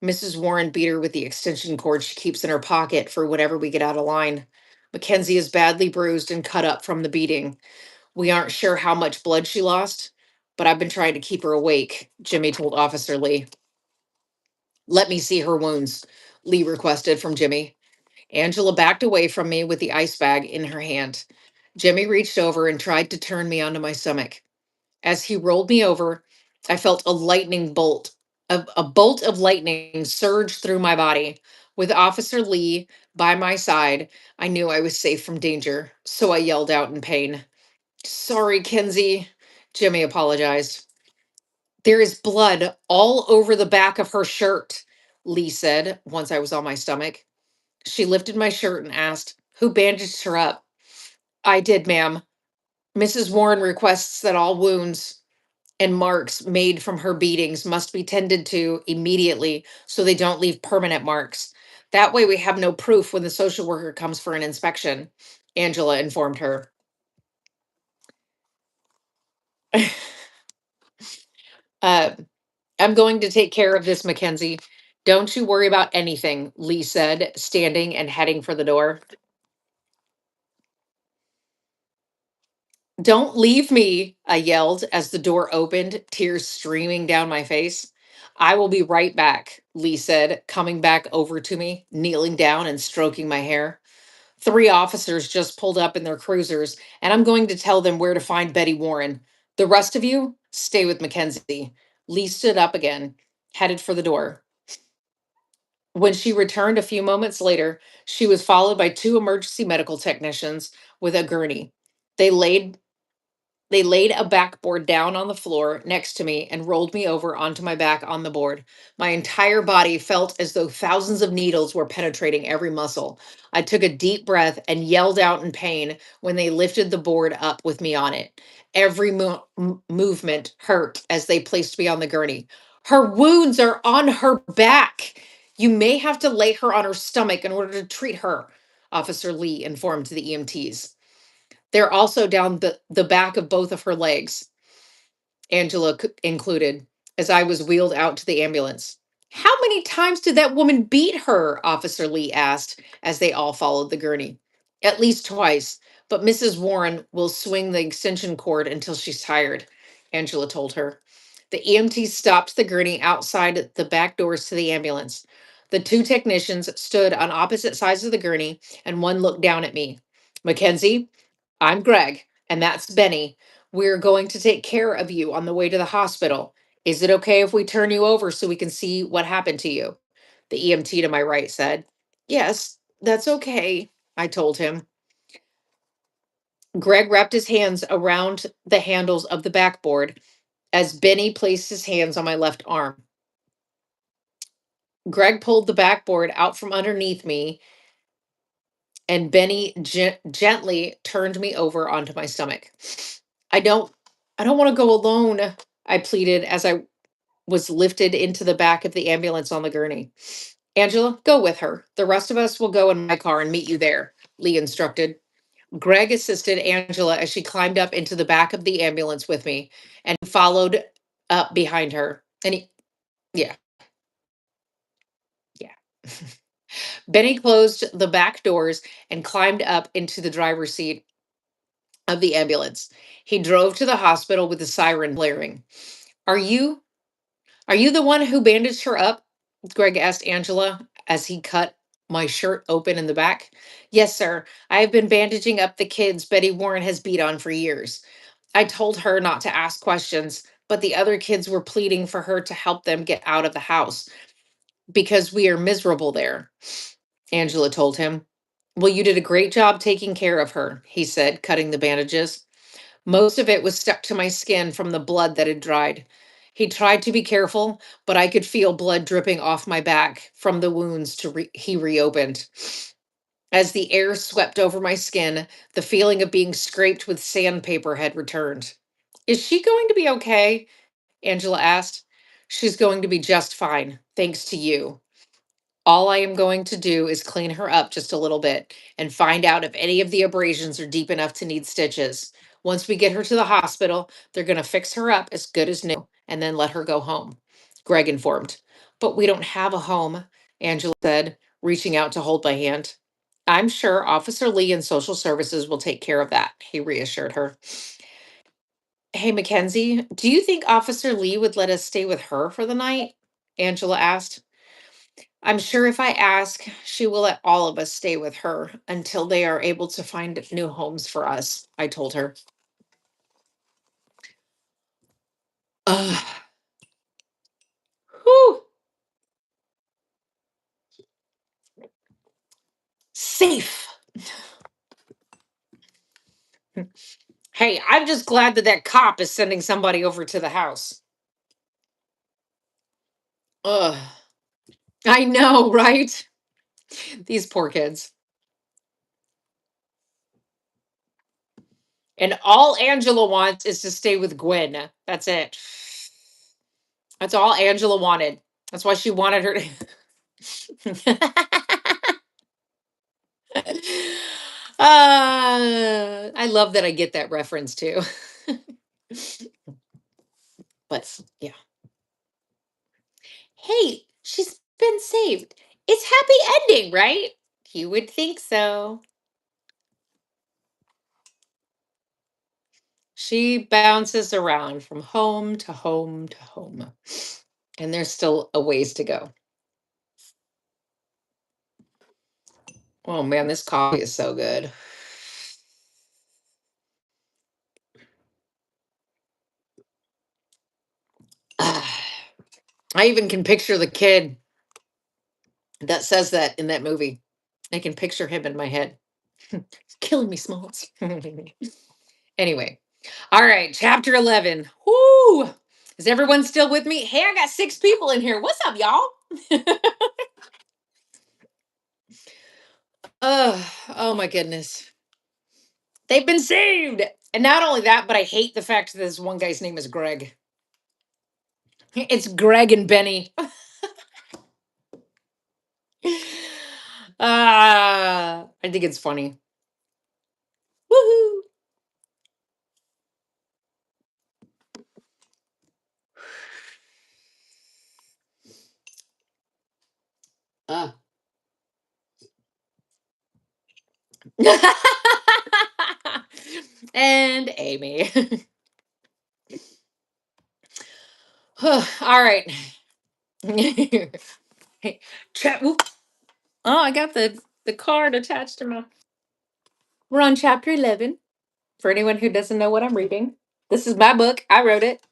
Speaker 1: Mrs. Warren beat her with the extension cord she keeps in her pocket for whenever we get out of line. Mackenzie is badly bruised and cut up from the beating. We aren't sure how much blood she lost, but I've been trying to keep her awake, Jimmy told Officer Lee. Let me see her wounds, Lee requested from Jimmy. Angela backed away from me with the ice bag in her hand. Jimmy reached over and tried to turn me onto my stomach. As he rolled me over, I felt a bolt of lightning surge through my body. With Officer Lee by my side, I knew I was safe from danger, so I yelled out in pain. Sorry, Kenzie, Jimmy apologized. There is blood all over the back of her shirt, Lee said once I was on my stomach. She lifted my shirt and asked, Who bandaged her up? I did, ma'am. Mrs. Warren requests that all wounds and marks made from her beatings must be tended to immediately so they don't leave permanent marks. That way we have no proof when the social worker comes for an inspection, Angela informed her. uh, I'm going to take care of this, Mackenzie. Don't you worry about anything, Lee said, standing and heading for the door. Don't leave me, I yelled as the door opened, tears streaming down my face. I will be right back, Lee said, coming back over to me, kneeling down and stroking my hair. Three officers just pulled up in their cruisers, and I'm going to tell them where to find Betty Warren. The rest of you, stay with Mackenzie. Lee stood up again, headed for the door. When she returned a few moments later, she was followed by two emergency medical technicians with a gurney. They laid they laid a backboard down on the floor next to me and rolled me over onto my back on the board. My entire body felt as though thousands of needles were penetrating every muscle. I took a deep breath and yelled out in pain when they lifted the board up with me on it. Every movement hurt as they placed me on the gurney. Her wounds are on her back. You may have to lay her on her stomach in order to treat her, Officer Lee informed the EMTs. They're also down the back of both of her legs, Angela included, as I was wheeled out to the ambulance. How many times did that woman beat her? Officer Lee asked as they all followed the gurney. At least twice, but Mrs. Warren will swing the extension cord until she's tired, Angela told her. The EMT stopped the gurney outside the back doors to the ambulance. The two technicians stood on opposite sides of the gurney, and one looked down at me. Mackenzie, I'm Greg, and that's Benny. We're going to take care of you on the way to the hospital. Is it okay if we turn you over so we can see what happened to you? The EMT to my right said. Yes, that's okay, I told him. Greg wrapped his hands around the handles of the backboard as Benny placed his hands on my left arm. Greg pulled the backboard out from underneath me, and Benny gently turned me over onto my stomach. I don't I don't want to go alone, I pleaded as I was lifted into the back of the ambulance on the gurney. Angela, go with her. The rest of us will go in my car and meet you there, Lee instructed. Greg assisted Angela as she climbed up into the back of the ambulance with me and followed up behind her. Yeah, yeah. Benny closed the back doors and climbed up into the driver's seat of the ambulance. He drove to the hospital with the siren blaring. Are you are you the one who bandaged her up? Greg asked Angela as he cut my shirt open in the back. Yes, sir. I have been bandaging up the kids Betty Warren has beat on for years. I told her not to ask questions, but the other kids were pleading for her to help them get out of the house because we are miserable there, Angela told him. Well, you did a great job taking care of her, he said, cutting the bandages. Most of it was stuck to my skin from the blood that had dried. He tried to be careful, but I could feel blood dripping off my back from the wounds he reopened. As the air swept over my skin, the feeling of being scraped with sandpaper had returned. Is she going to be okay? Angela asked. She's going to be just fine, thanks to you. All I am going to do is clean her up just a little bit and find out if any of the abrasions are deep enough to need stitches. Once we get her to the hospital, they're going to fix her up as good as new and then let her go home, Greg informed. But we don't have a home, Angela said, reaching out to hold my hand. I'm sure Officer Lee and social services will take care of that, he reassured her. Hey, Mackenzie, do you think Officer Lee would let us stay with her for the night? Angela asked. I'm sure if I ask, she will let all of us stay with her until they are able to find new homes for us, I told her. Ugh. Whew. Safe. Hey, I'm just glad that that cop is sending somebody over to the house. Ugh. I know, right? These poor kids. And all Angela wants is to stay with Gwen. That's it. That's all Angela wanted. That's why she wanted her to. I love that I get that reference too. But yeah. Hey, she's been saved. It's happy ending, right? You would think so. She bounces around from home to home to home. And there's still a ways to go. Oh man, this coffee is so good. I even can picture the kid that says that in that movie. I can picture him in my head. It's killing me, Smalls. Anyway, all right, chapter 11. Whoo! Is everyone still with me? Hey, I got 6 people in here. What's up, y'all? Oh my goodness. They've been saved. And not only that, but I hate the fact that this one guy's name is Greg. It's Greg and Benny. I think it's funny. Woohoo! Uh. And Amy. All right. Hey, oh, I got the card attached to my. We're on chapter 11. For anyone who doesn't know what I'm reading, this is my book. I wrote it.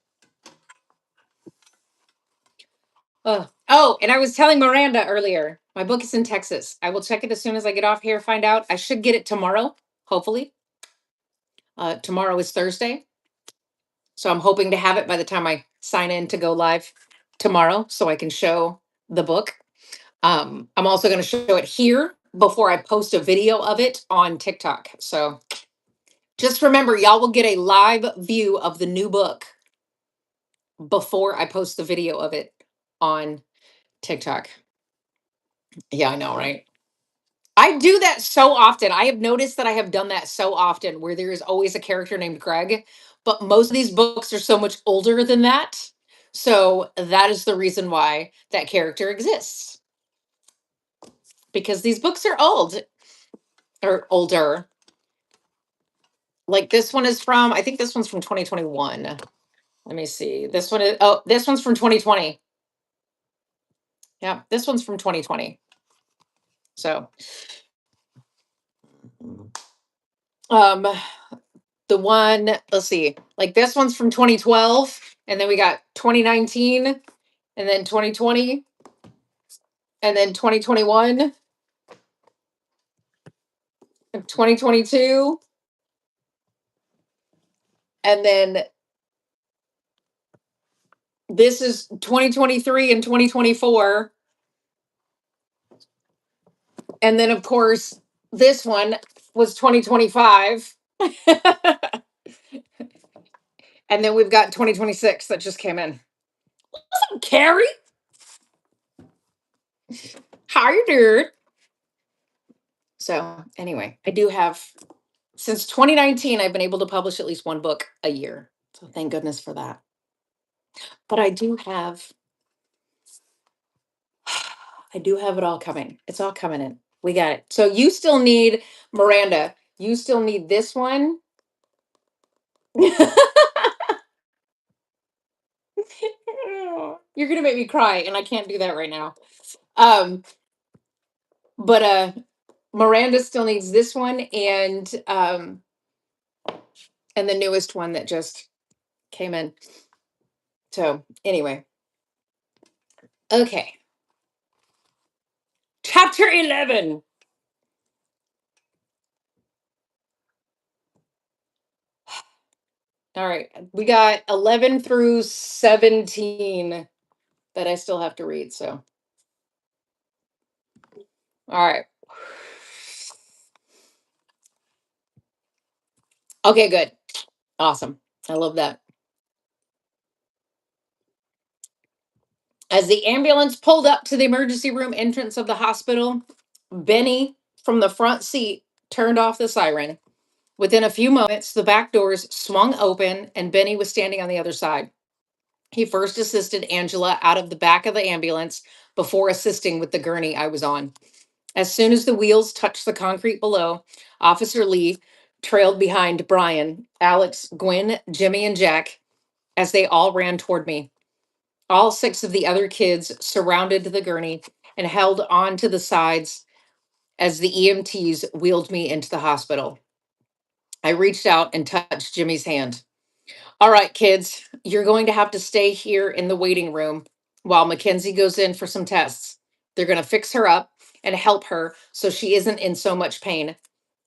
Speaker 1: Oh, and I was telling Miranda earlier, my book is in Texas. I will check it as soon as I get off here, find out. I should get it tomorrow, hopefully. Tomorrow is Thursday. So I'm hoping to have it by the time I sign in to go live tomorrow so I can show the book. I'm also going to show it here before I post a video of it on TikTok. So just remember, y'all will get a live view of the new book before I post the video of it on TikTok. Yeah, I know, right? I do that so often. I have noticed that I have done that so often where there is always a character named Greg, but most of these books are so much older than that. So that is the reason why that character exists. Because these books are old or older. Like this one is from, I think this one's from 2021. Let me see. This one's from 2020. Yeah, this one's from 2020. So, um, the one, let's see, like this one's from 2012, and then we got 2019, and then 2020, and then 2021, and 2022, and then this is 2023 and 2024. And then, of course, this one was 2025. And then we've got 2026 that just came in. What's up, Carrie? How you doing? So, anyway, I do have, since 2019, I've been able to publish at least one book a year. So, thank goodness for that. But I do have it all coming. It's all coming in. We got it. So, you still need, Miranda, you still need this one. You're gonna make me cry, and I can't do that right now. Um, but Miranda still needs this one and the newest one that just came in. So anyway, okay, chapter 11. All right, we got 11 through 17 that I still have to read. So, all right. Okay, good. Awesome. I love that. As the ambulance pulled up to the emergency room entrance of the hospital, Benny from the front seat turned off the siren. Within a few moments, the back doors swung open and Benny was standing on the other side. He first assisted Angela out of the back of the ambulance before assisting with the gurney I was on. As soon as the wheels touched the concrete below, Officer Lee trailed behind Brian, Alex, Gwen, Jimmy, and Jack as they all ran toward me. All six of the other kids surrounded the gurney and held on to the sides as the EMTs wheeled me into the hospital. I reached out and touched Jimmy's hand. All right, kids, you're going to have to stay here in the waiting room while Mackenzie goes in for some tests. They're going to fix her up and help her so she isn't in so much pain.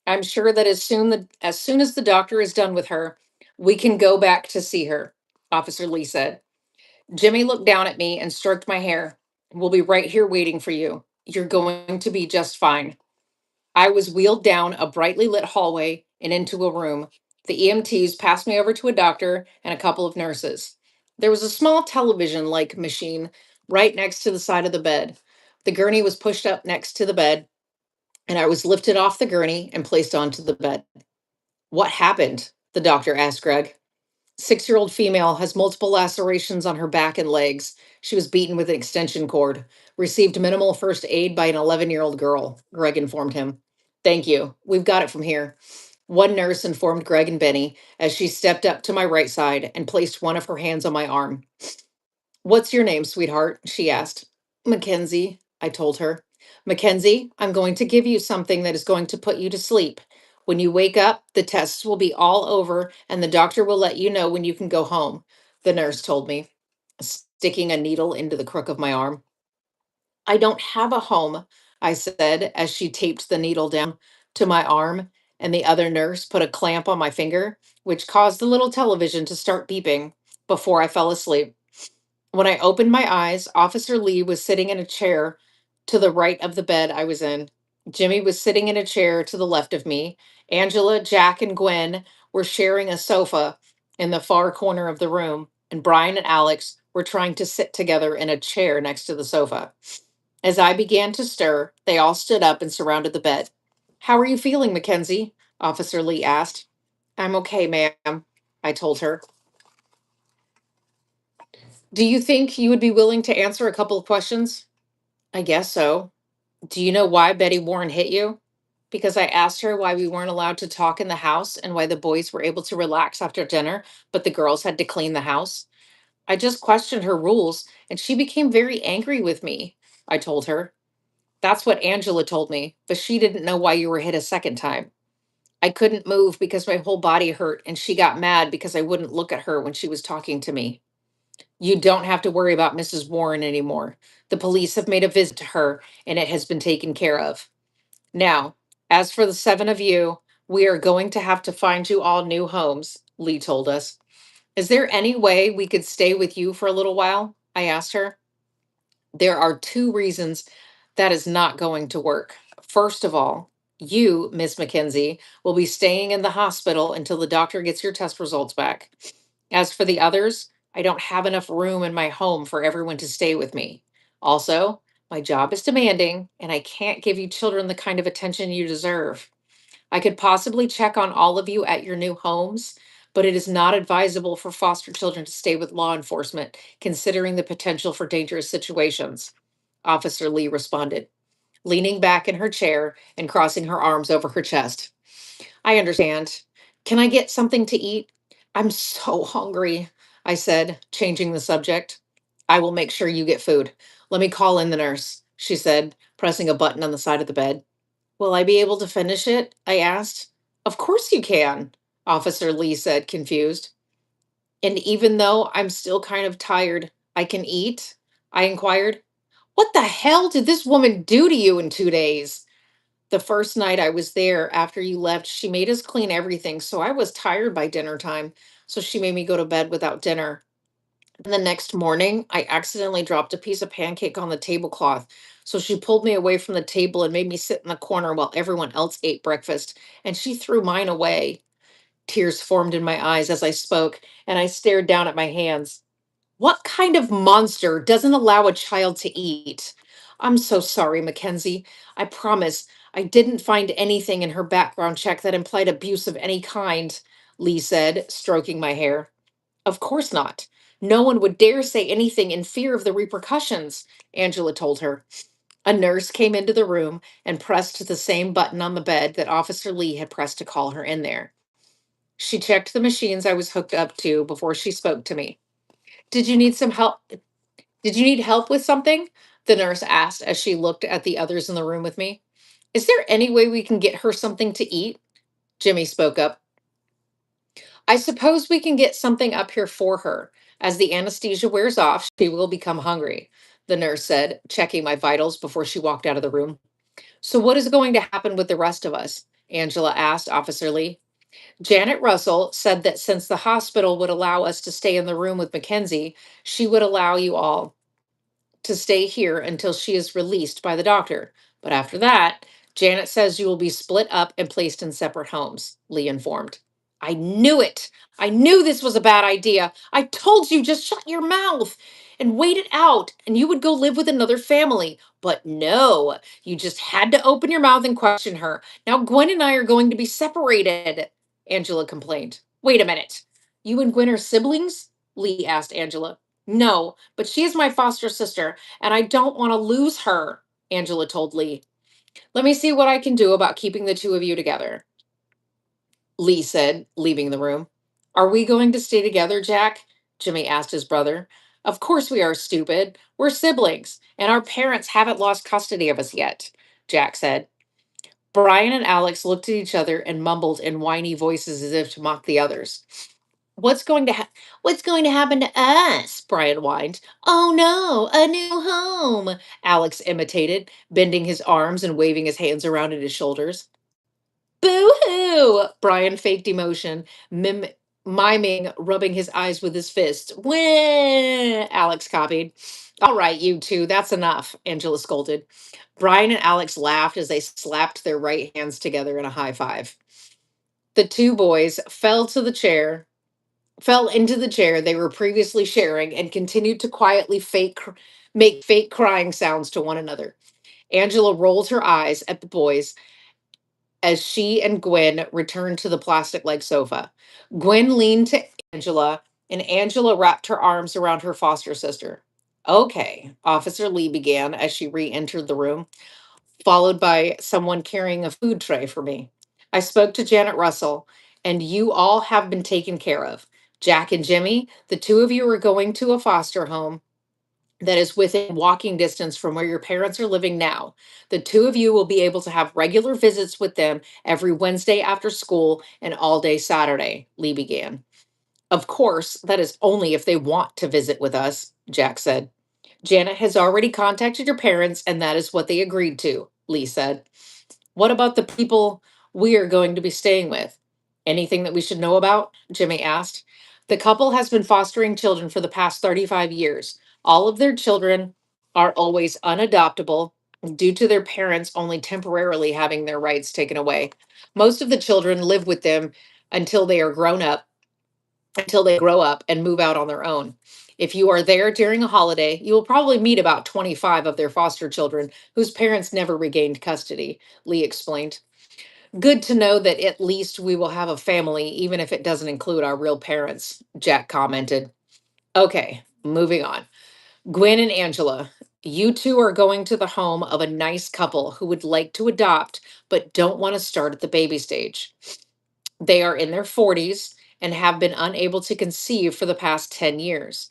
Speaker 1: I'm sure that as soon as the doctor is done with her, we can go back to see her, Officer Lee said. Jimmy looked down at me and stroked my hair. We'll be right here waiting for you. You're going to be just fine. I was wheeled down a brightly lit hallway and into a room. The EMTs passed me over to a doctor and a couple of nurses. There was a small television like machine right next to the side of the bed. The gurney was pushed up next to the bed, and I was lifted off the gurney and placed onto the bed. What happened? The doctor asked Greg. 6-year-old female has multiple lacerations on her back and legs. She was beaten with an extension cord. Received minimal first aid by an 11-year-old girl, Greg informed him. Thank you. We've got it from here. One nurse informed Greg and Benny as she stepped up to my right side and placed one of her hands on my arm. What's your name, sweetheart? She asked. Mackenzie, I told her. Mackenzie, I'm going to give you something that is going to put you to sleep. When you wake up, the tests will be all over and the doctor will let you know when you can go home, the nurse told me, sticking a needle into the crook of my arm. I don't have a home, I said as she taped the needle down to my arm, and the other nurse put a clamp on my finger, which caused the little television to start beeping before I fell asleep. When I opened my eyes, Officer Lee was sitting in a chair to the right of the bed I was in. Jimmy was sitting in a chair to the left of me. Angela, Jack, and Gwen were sharing a sofa in the far corner of the room, and Brian and Alex were trying to sit together in a chair next to the sofa. As I began to stir, they all stood up and surrounded the bed. How are you feeling, Mackenzie? Officer Lee asked. I'm okay, ma'am, I told her. Do you think you would be willing to answer a couple of questions? I guess so. Do you know why Betty Warren hit you? Because I asked her why we weren't allowed to talk in the house and why the boys were able to relax after dinner, but the girls had to clean the house. I just questioned her rules and she became very angry with me, I told her. That's what Angela told me, but she didn't know why you were hit a second time. I couldn't move because my whole body hurt and she got mad because I wouldn't look at her when she was talking to me. You don't have to worry about Mrs. Warren anymore. The police have made a visit to her and it has been taken care of. Now, as for the seven of you, we are going to have to find you all new homes, Lee told us. Is there any way we could stay with you for a little while? I asked her. There are two reasons that is not going to work. First of all, you, Miss Mackenzie, will be staying in the hospital until the doctor gets your test results back. As for the others, I don't have enough room in my home for everyone to stay with me. Also, my job is demanding, and I can't give you children the kind of attention you deserve. I could possibly check on all of you at your new homes, but it is not advisable for foster children to stay with law enforcement, considering the potential for dangerous situations. Officer Lee responded, leaning back in her chair and crossing her arms over her chest. I understand. Can I get something to eat? I'm so hungry, I said, changing the subject. I will make sure you get food. Let me call in the nurse, she said, pressing a button on the side of the bed. Will I be able to finish it? I asked. Of course you can, Officer Lee said, confused. And even though I'm still kind of tired, I can eat? I inquired. What the hell did this woman do to you in 2 days? The first night I was there after you left, she made us clean everything, so I was tired by dinner time. So she made me go to bed without dinner. And the next morning, I accidentally dropped a piece of pancake on the tablecloth. So she pulled me away from the table and made me sit in the corner while everyone else ate breakfast. And she threw mine away. Tears formed in my eyes as I spoke, and I stared down at my hands. What kind of monster doesn't allow a child to eat? I'm so sorry, Mackenzie. I promise I didn't find anything in her background check that implied abuse of any kind, Lee said, stroking my hair. Of course not. No one would dare say anything in fear of the repercussions, Angela told her. A nurse came into the room and pressed the same button on the bed that Officer Lee had pressed to call her in there. She checked the machines I was hooked up to before she spoke to me. Did you need some help? Did you need help with something? The nurse asked as she looked at the others in the room with me. Is there any way we can get her something to eat? Jimmy spoke up. I suppose we can get something up here for her. As the anesthesia wears off, she will become hungry, the nurse said, checking my vitals before she walked out of the room. So, what is going to happen with the rest of us? Angela asked Officer Lee. Janet Russell said that since the hospital would allow us to stay in the room with Mackenzie, she would allow you all to stay here until she is released by the doctor. But after that, Janet says you will be split up and placed in separate homes, Lee informed. I knew it. I knew this was a bad idea. I told you just shut your mouth and wait it out, and you would go live with another family. But no, you just had to open your mouth and question her. Now, Gwen and I are going to be separated, Angela complained. Wait a minute. You and Gwen are siblings? Lee asked Angela. No, but she is my foster sister, and I don't want to lose her, Angela told Lee. Let me see what I can do about keeping the two of you together, Lee said, leaving the room. Are we going to stay together, Jack? Jimmy asked his brother. Of course we are, stupid. We're siblings, and our parents haven't lost custody of us yet, Jack said. Brian and Alex looked at each other and mumbled in whiny voices as if to mock the others. What's going to happen to us? Brian whined. Oh no, a new home, Alex imitated, bending his arms and waving his hands around at his shoulders. Boo-hoo! Brian faked emotion, miming rubbing his eyes with his fists. Wah! Alex copied. All right, you two, that's enough, Angela scolded. Brian and Alex laughed as they slapped their right hands together in a high five. The two boys fell into the chair they were previously sharing and continued to quietly make fake crying sounds to one another. Angela rolled her eyes at the boys as she and Gwen returned to the plastic like sofa. Gwen leaned to Angela, and Angela wrapped her arms around her foster sister. Okay, Officer Lee began as she re entered the room, followed by someone carrying a food tray for me. I spoke to Janet Russell, and you all have been taken care of. Jack and Jimmy, the two of you are going to a foster home that is within walking distance from where your parents are living now. The two of you will be able to have regular visits with them every Wednesday after school and all day Saturday, Lee began. Of course, that is only if they want to visit with us, Jack said. Janet has already contacted your parents, and that is what they agreed to, Lee said. What about the people we are going to be staying with? Anything that we should know about? Jimmy asked. The couple has been fostering children for the past 35 years. All of their children are always unadoptable due to their parents only temporarily having their rights taken away. Most of the children live with them until they are grown up, until they grow up and move out on their own. If you are there during a holiday, you will probably meet about 25 of their foster children whose parents never regained custody, Lee explained. Good to know that at least we will have a family, even if it doesn't include our real parents, Jack commented. Okay, moving on. Gwen and Angela, you two are going to the home of a nice couple who would like to adopt but don't want to start at the baby stage. They are in their 40s and have been unable to conceive for the past 10 years.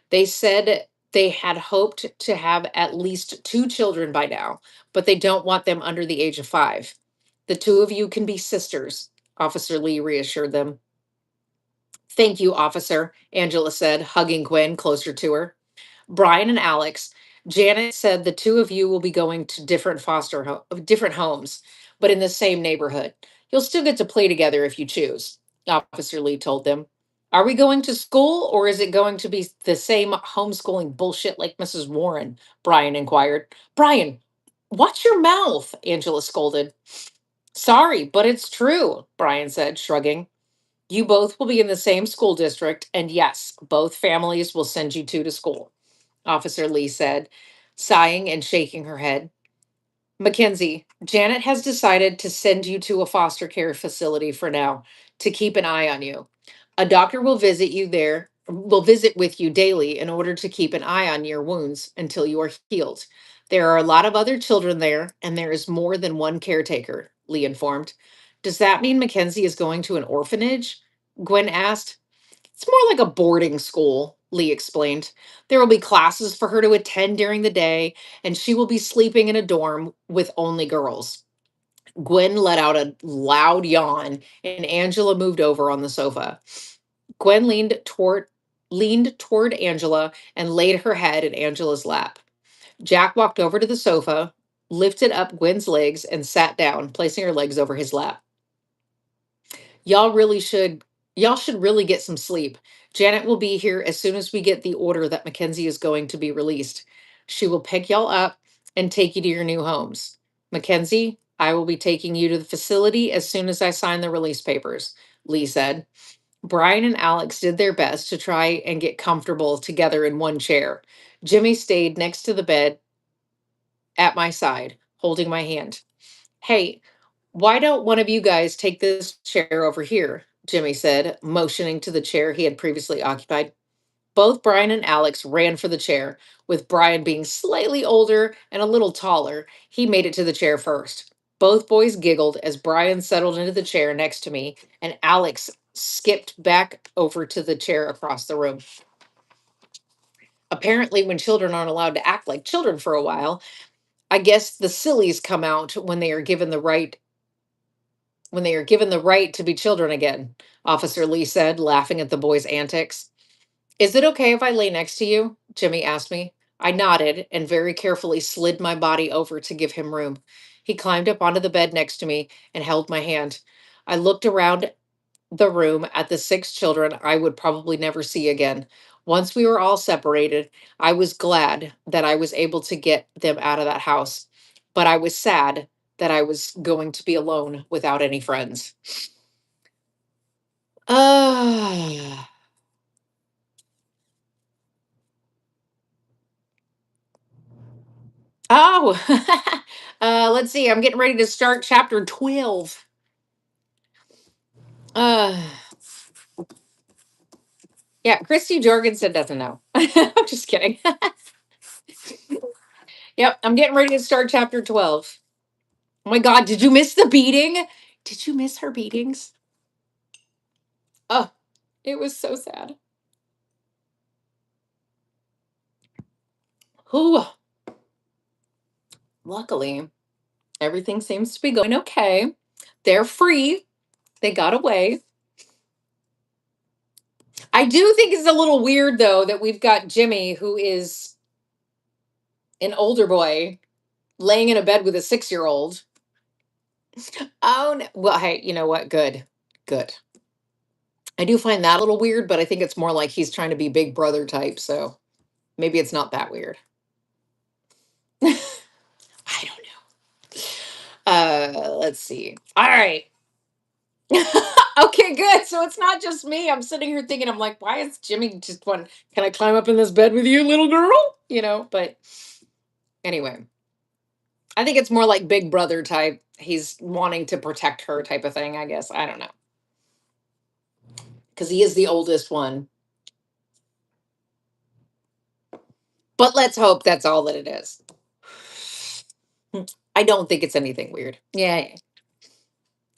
Speaker 1: They said they had hoped to have at least two children by now, but they don't want them under the age of 5. The two of you can be sisters, Officer Lee reassured them. Thank you, officer, Angela said, hugging Gwen closer to her. Brian and Alex, Janet said the two of you will be going to different homes, but in the same neighborhood. You'll still get to play together if you choose, Officer Lee told them. Are we going to school or is it going to be the same homeschooling bullshit like Mrs. Warren? Brian inquired. Brian, watch your mouth, Angela scolded. Sorry, but it's true, Brian said, shrugging. You both will be in the same school district, and yes, both families will send you two to school, Officer Lee said, sighing and shaking her head. Mackenzie, Janet has decided to send you to a foster care facility for now to keep an eye on you. A doctor will visit with you daily in order to keep an eye on your wounds until you are healed. There are a lot of other children there, and there is more than one caretaker, Lee informed. Does that mean Mackenzie is going to an orphanage? Gwen asked. It's more like a boarding school, Lee explained. There will be classes for her to attend during the day, and she will be sleeping in a dorm with only girls. Gwen let out a loud yawn, and Angela moved over on the sofa. Gwen leaned toward Angela and laid her head in Angela's lap. Jack walked over to the sofa, lifted up Gwen's legs, and sat down, placing her legs over his lap. Y'all really should y'all should really get some sleep. Janet will be here as soon as we get the order that Mackenzie is going to be released. She will pick y'all up and take you to your new homes. Mackenzie, I will be taking you to the facility as soon as I sign the release papers, Lee said. Brian and Alex did their best to try and get comfortable together in one chair. Jimmy stayed next to the bed at my side, holding my hand. Hey, why don't one of you guys take this chair over here? Jimmy said, motioning to the chair he had previously occupied. Both Brian and Alex ran for the chair, with Brian being slightly older and a little taller. He made it to the chair first. Both boys giggled as Brian settled into the chair next to me, and Alex skipped back over to the chair across the room. Apparently, when children aren't allowed to act like children for a while, I guess the sillies come out when they are given the right to be children again, Officer Lee said, laughing at the boy's antics. Is it okay if I lay next to you? Jimmy asked me. I nodded and very carefully slid my body over to give him room. He climbed up onto the bed next to me and held my hand. I looked around the room at the six children I would probably never see again. Once we were all separated, I was glad that I was able to get them out of that house, but I was sad that I was going to be alone without any friends. Ah. Oh, let's see. I'm getting ready to start chapter 12. Uh, yeah, Christy Jorgensen doesn't know. I'm just kidding. Yep, I'm getting ready to start chapter 12. Oh my God, did you miss the beating? Did you miss her beatings? Oh, it was so sad. Whew. Luckily, everything seems to be going okay. They're free. They got away. I do think it's a little weird, though, that we've got Jimmy, who is an older boy, laying in a bed with a 6-year-old. Oh, no. Well, hey, you know what? Good. Good. I do find that a little weird, but I think it's more like he's trying to be big brother type. So maybe it's not that weird. I don't know. Let's see. All right. Okay, good. So it's not just me. I'm sitting here thinking, I'm like, why is Jimmy just one? Can I climb up in this bed with you, little girl? But anyway, I think it's more like big brother type. He's wanting to protect her type of thing, I guess. I don't know. Because he is the oldest one. But let's hope that's all that it is. I don't think it's anything weird. Yeah,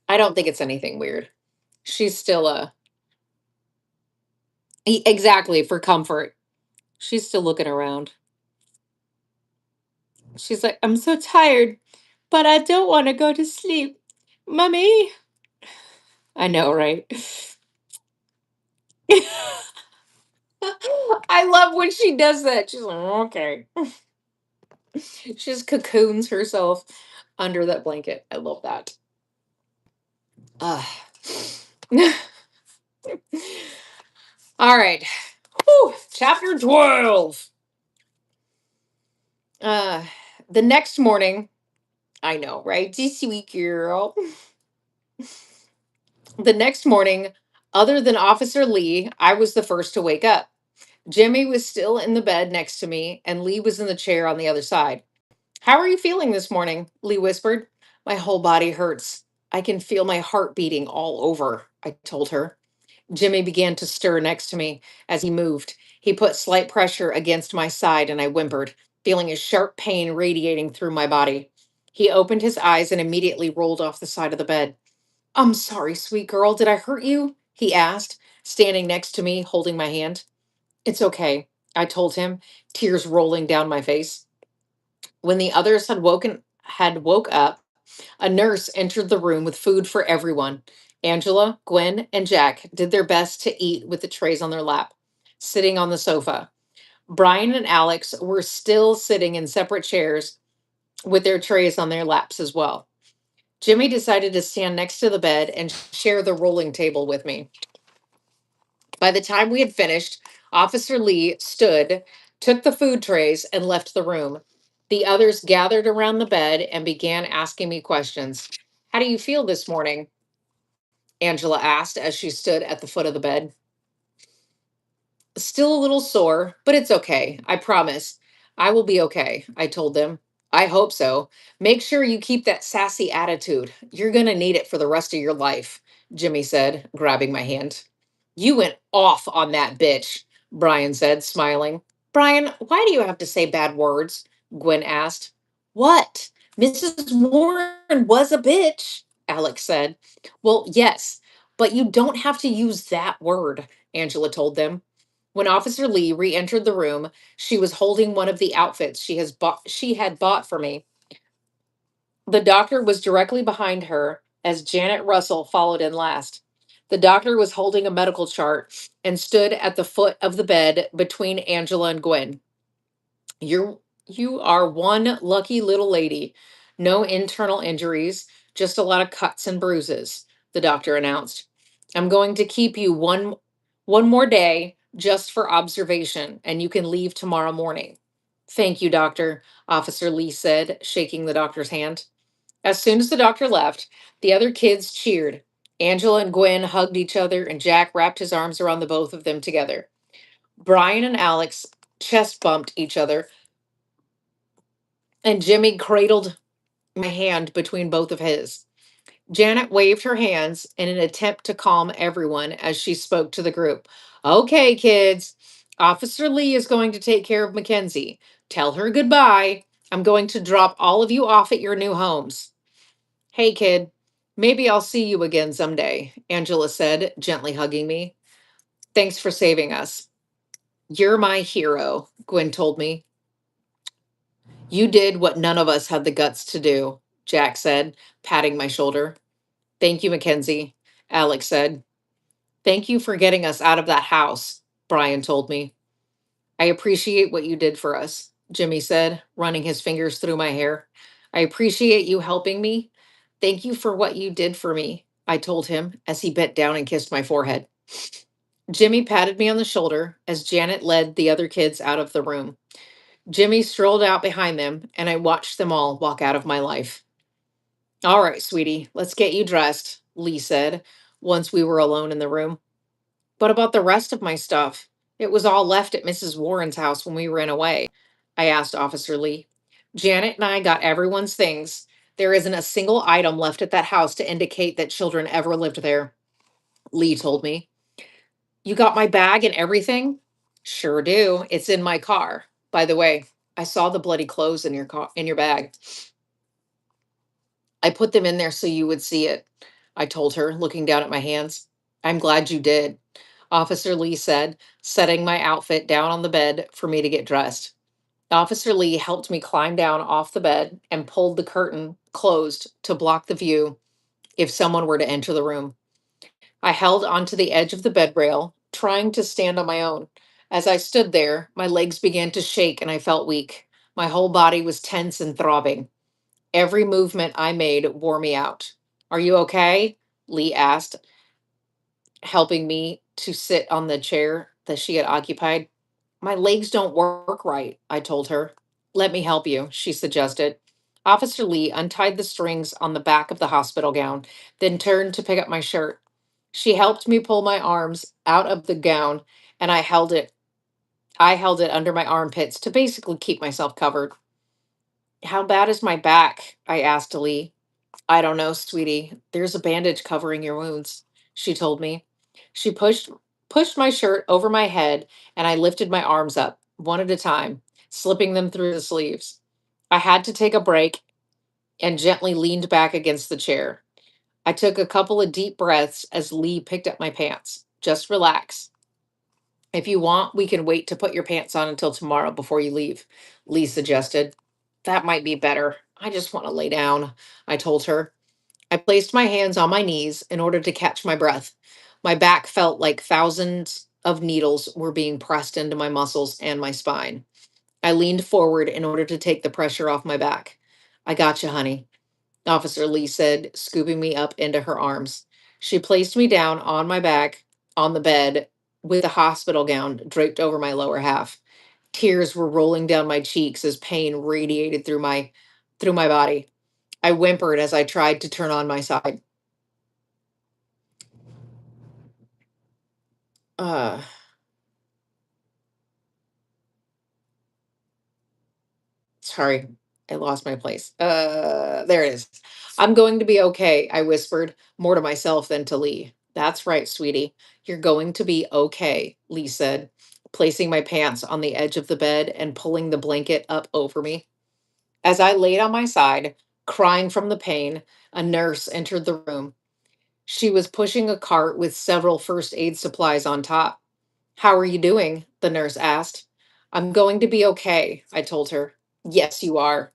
Speaker 1: I don't think it's anything weird. She's still exactly for comfort. She's still looking around. She's like, I'm so tired, but I don't want to go to sleep. Mommy. I know, right? I love when she does that. She's like, okay. She just cocoons herself under that blanket. I love that. Uh. All right. Whew. Chapter 12. Uh, the next morning, I know, right? This sweet girl. The next morning, other than Officer Lee, I was the first to wake up. Jimmy was still in the bed next to me, and Lee was in the chair on the other side. How are you feeling this morning? Lee whispered. My whole body hurts. I can feel my heart beating all over, I told her. Jimmy began to stir next to me as he moved. He put slight pressure against my side, and I whimpered, feeling a sharp pain radiating through my body. He opened his eyes and immediately rolled off the side of the bed. I'm sorry, sweet girl. Did I hurt you? He asked, standing next to me, holding my hand. It's okay, I told him, tears rolling down my face. When the others had woke up, a nurse entered the room with food for everyone. Angela, Gwen, and Jack did their best to eat with the trays on their lap, sitting on the sofa. Brian and Alex were still sitting in separate chairs with their trays on their laps as well. Jimmy decided to stand next to the bed and share the rolling table with me. By the time we had finished, Officer Lee stood, took the food trays, and left the room. The others gathered around the bed and began asking me questions. How do you feel this morning? Angela asked as she stood at the foot of the bed. Still a little sore, but it's okay. I promise. I will be okay, I told them. I hope so. Make sure you keep that sassy attitude. You're going to need it for the rest of your life, Jimmy said, grabbing my hand. You went off on that bitch, Brian said, smiling. Brian, why do you have to say bad words? Gwen asked. What? Mrs. Warren was a bitch, Alex said. Well, yes, but you don't have to use that word, Angela told them. When Officer Lee re-entered the room, she was holding one of the outfits she had bought for me. The doctor was directly behind her as Janet Russell followed in last. The doctor was holding a medical chart and stood at the foot of the bed between Angela and Gwen. You are one lucky little lady. No internal injuries, just a lot of cuts and bruises, the doctor announced. I'm going to keep you one more day just for observation, and you can leave tomorrow morning. Thank you, doctor, Officer Lee said, shaking the doctor's hand. As soon as the doctor left, the other kids cheered. Angela and Gwen hugged each other, and Jack wrapped his arms around the both of them together. Brian and Alex chest bumped each other, and Jimmy cradled my hand between both of his. Janet waved her hands in an attempt to calm everyone as she spoke to the group. Okay, kids, Officer Lee is going to take care of Mackenzie. Tell her goodbye. I'm going to drop all of you off at your new homes. Hey, kid, maybe I'll see you again someday, Angela said, gently hugging me. Thanks for saving us. You're my hero, Gwen told me. You did what none of us had the guts to do, Jack said, patting my shoulder. Thank you, Mackenzie, Alex said. Thank you for getting us out of that house, Brian told me. I appreciate what you did for us, Jimmy said, running his fingers through my hair. I appreciate you helping me. Thank you for what you did for me, I told him as he bent down and kissed my forehead. Jimmy patted me on the shoulder as Janet led the other kids out of the room. Jimmy strolled out behind them, and I watched them all walk out of my life. All right, sweetie, let's get you dressed, Lee said, once we were alone in the room. What about the rest of my stuff? It was all left at Mrs. Warren's house when we ran away, I asked Officer Lee. Janet and I got everyone's things. There isn't a single item left at that house to indicate that children ever lived there, Lee told me. You got my bag and everything? Sure do. It's in my car. By the way, I saw the bloody clothes in your bag. I put them in there so you would see it, I told her, looking down at my hands. I'm glad you did, Officer Lee said, setting my outfit down on the bed for me to get dressed. Officer Lee helped me climb down off the bed and pulled the curtain closed to block the view if someone were to enter the room. I held onto the edge of the bed rail, trying to stand on my own. As I stood there, my legs began to shake and I felt weak. My whole body was tense and throbbing. Every movement I made wore me out. Are you okay? Lee asked, helping me to sit on the chair that she had occupied. My legs don't work right, I told her. Let me help you, she suggested. Officer Lee untied the strings on the back of the hospital gown, then turned to pick up my shirt. She helped me pull my arms out of the gown, and I held it. I held it under my armpits to basically keep myself covered. How bad is my back? I asked Lee. I don't know, sweetie. There's a bandage covering your wounds, she told me. She pushed my shirt over my head and I lifted my arms up, one at a time, slipping them through the sleeves. I had to take a break and gently leaned back against the chair. I took a couple of deep breaths as Lee picked up my pants. Just relax. If you want, we can wait to put your pants on until tomorrow before you leave, Lee suggested. That might be better. I just want to lay down, I told her. I placed my hands on my knees in order to catch my breath. My back felt like thousands of needles were being pressed into my muscles and my spine. I leaned forward in order to take the pressure off my back. I got you, honey, Officer Lee said, scooping me up into her arms. She placed me down on my back on the bed with a hospital gown draped over my lower half. Tears were rolling down my cheeks as pain radiated through my body. I whimpered as I tried to turn on my side. Uh, Sorry, I lost my place. There it is. I'm going to be okay, I whispered, more to myself than to Lee. That's right, sweetie. You're going to be okay, Lee said, placing my pants on the edge of the bed and pulling the blanket up over me. As I laid on my side, crying from the pain, a nurse entered the room. She was pushing a cart with several first aid supplies on top. How are you doing? The nurse asked. I'm going to be okay, I told her. Yes, you are.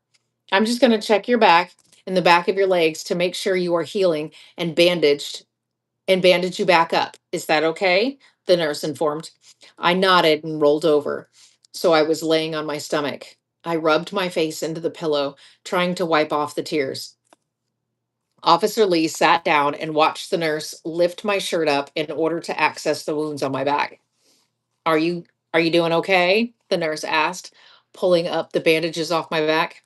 Speaker 1: I'm just going to check your back and the back of your legs to make sure you are healing and bandage you back up. Is that okay? The nurse informed. I nodded and rolled over. So I was laying on my stomach. I rubbed my face into the pillow, trying to wipe off the tears. Officer Lee sat down and watched the nurse lift my shirt up in order to access the wounds on my back. Are you are you doing okay? The nurse asked, pulling up the bandages off my back.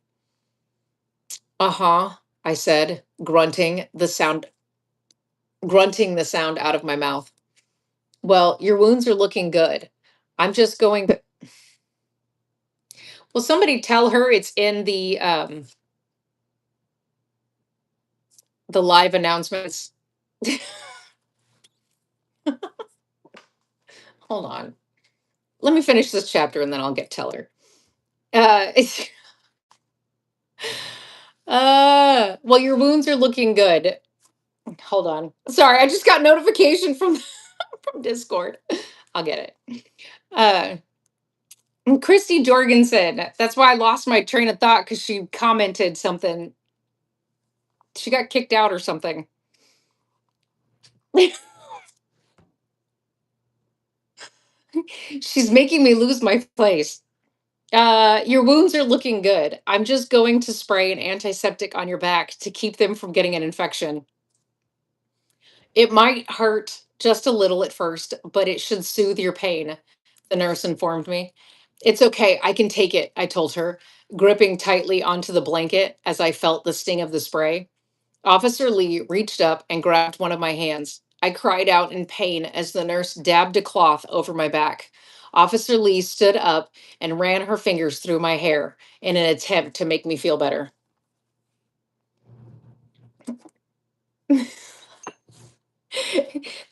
Speaker 1: Uh-huh, I said, grunting the sound out of my mouth. Well, your wounds are looking good. I'm just going to Will somebody tell her it's in the live announcements? Hold on. Let me finish this chapter and then I'll get tell her. It's well, your wounds are looking good. Hold on. Sorry, I just got notification from from Discord. I'll get it. Uh Christy Jorgensen. That's why I lost my train of thought because she commented something. She got kicked out or something. She's making me lose my place. Your wounds are looking good. I'm just going to spray an antiseptic on your back to keep them from getting an infection. It might hurt just a little at first, but it should soothe your pain, the nurse informed me. It's okay, I can take it, I told her, gripping tightly onto the blanket as I felt the sting of the spray. Officer Lee reached up and grabbed one of my hands. I cried out in pain as the nurse dabbed a cloth over my back. Officer Lee stood up and ran her fingers through my hair in an attempt to make me feel better.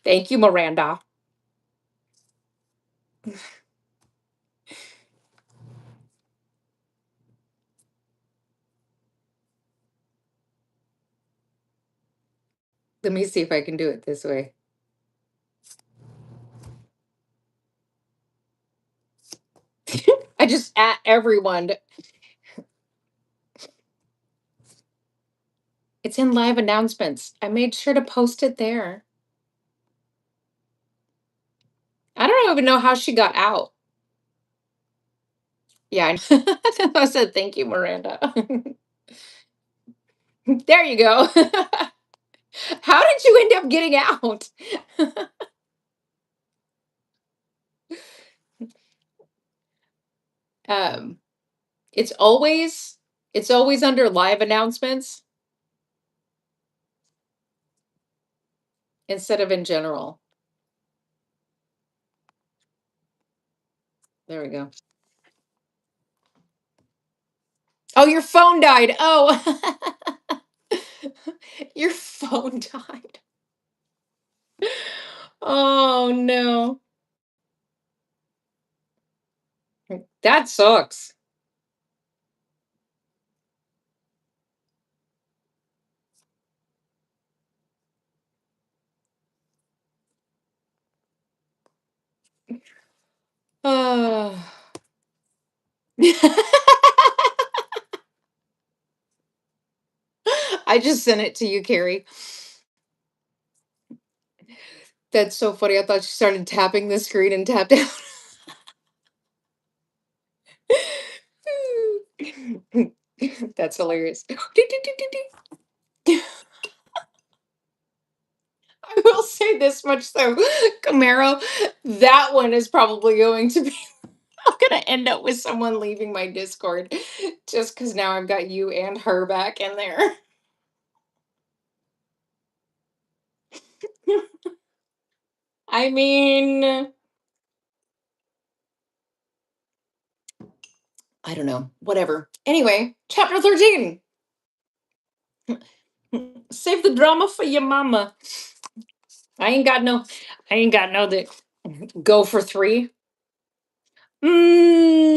Speaker 1: Thank you, Miranda. Let me see if I can do it this way. I just at everyone. It's in live announcements. I made sure to post it there. I don't even know how she got out. Yeah, I said thank you, Miranda. There you go. How did you end up getting out? um, it's always it's always under live announcements instead of in general. There we go. Oh, your phone died. Oh, your phone died. Oh no, that sucks. Uh, I just sent it to you, Carrie. That's so funny. I thought she started tapping the screen and tapped out. That's hilarious. I will say this much though, Camaro, that one is probably going to be. I'm gonna end up with someone leaving my Discord just because now I've got you and her back in there. I mean, I don't know. Whatever. Anyway, chapter 13. Save the drama for your mama. I ain't got no, I ain't got no that go for three. Mm,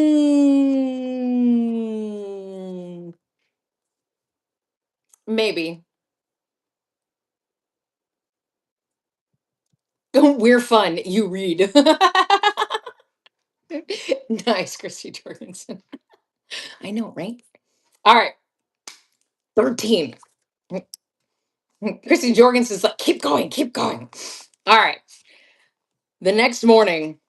Speaker 1: maybe. We're fun. You read. Nice, Christy Jorgensen. I know, right? All right, 13. Christy Jorgensen's like, keep going, keep going. All right. The next morning,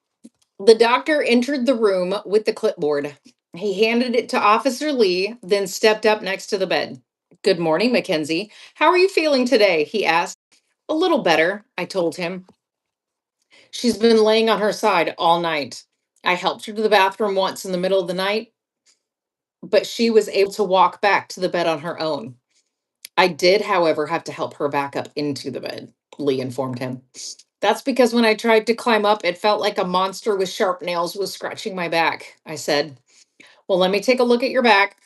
Speaker 1: the doctor entered the room with the clipboard. He handed it to Officer Lee, then stepped up next to the bed. Good morning, Mackenzie. How are you feeling today? He asked. A little better, I told him. She's been laying on her side all night. I helped her to the bathroom once in the middle of the night, but she was able to walk back to the bed on her own. I did, however, have to help her back up into the bed, Lee informed him. That's because when I tried to climb up, it felt like a monster with sharp nails was scratching my back, I said. Well, let me take a look at your back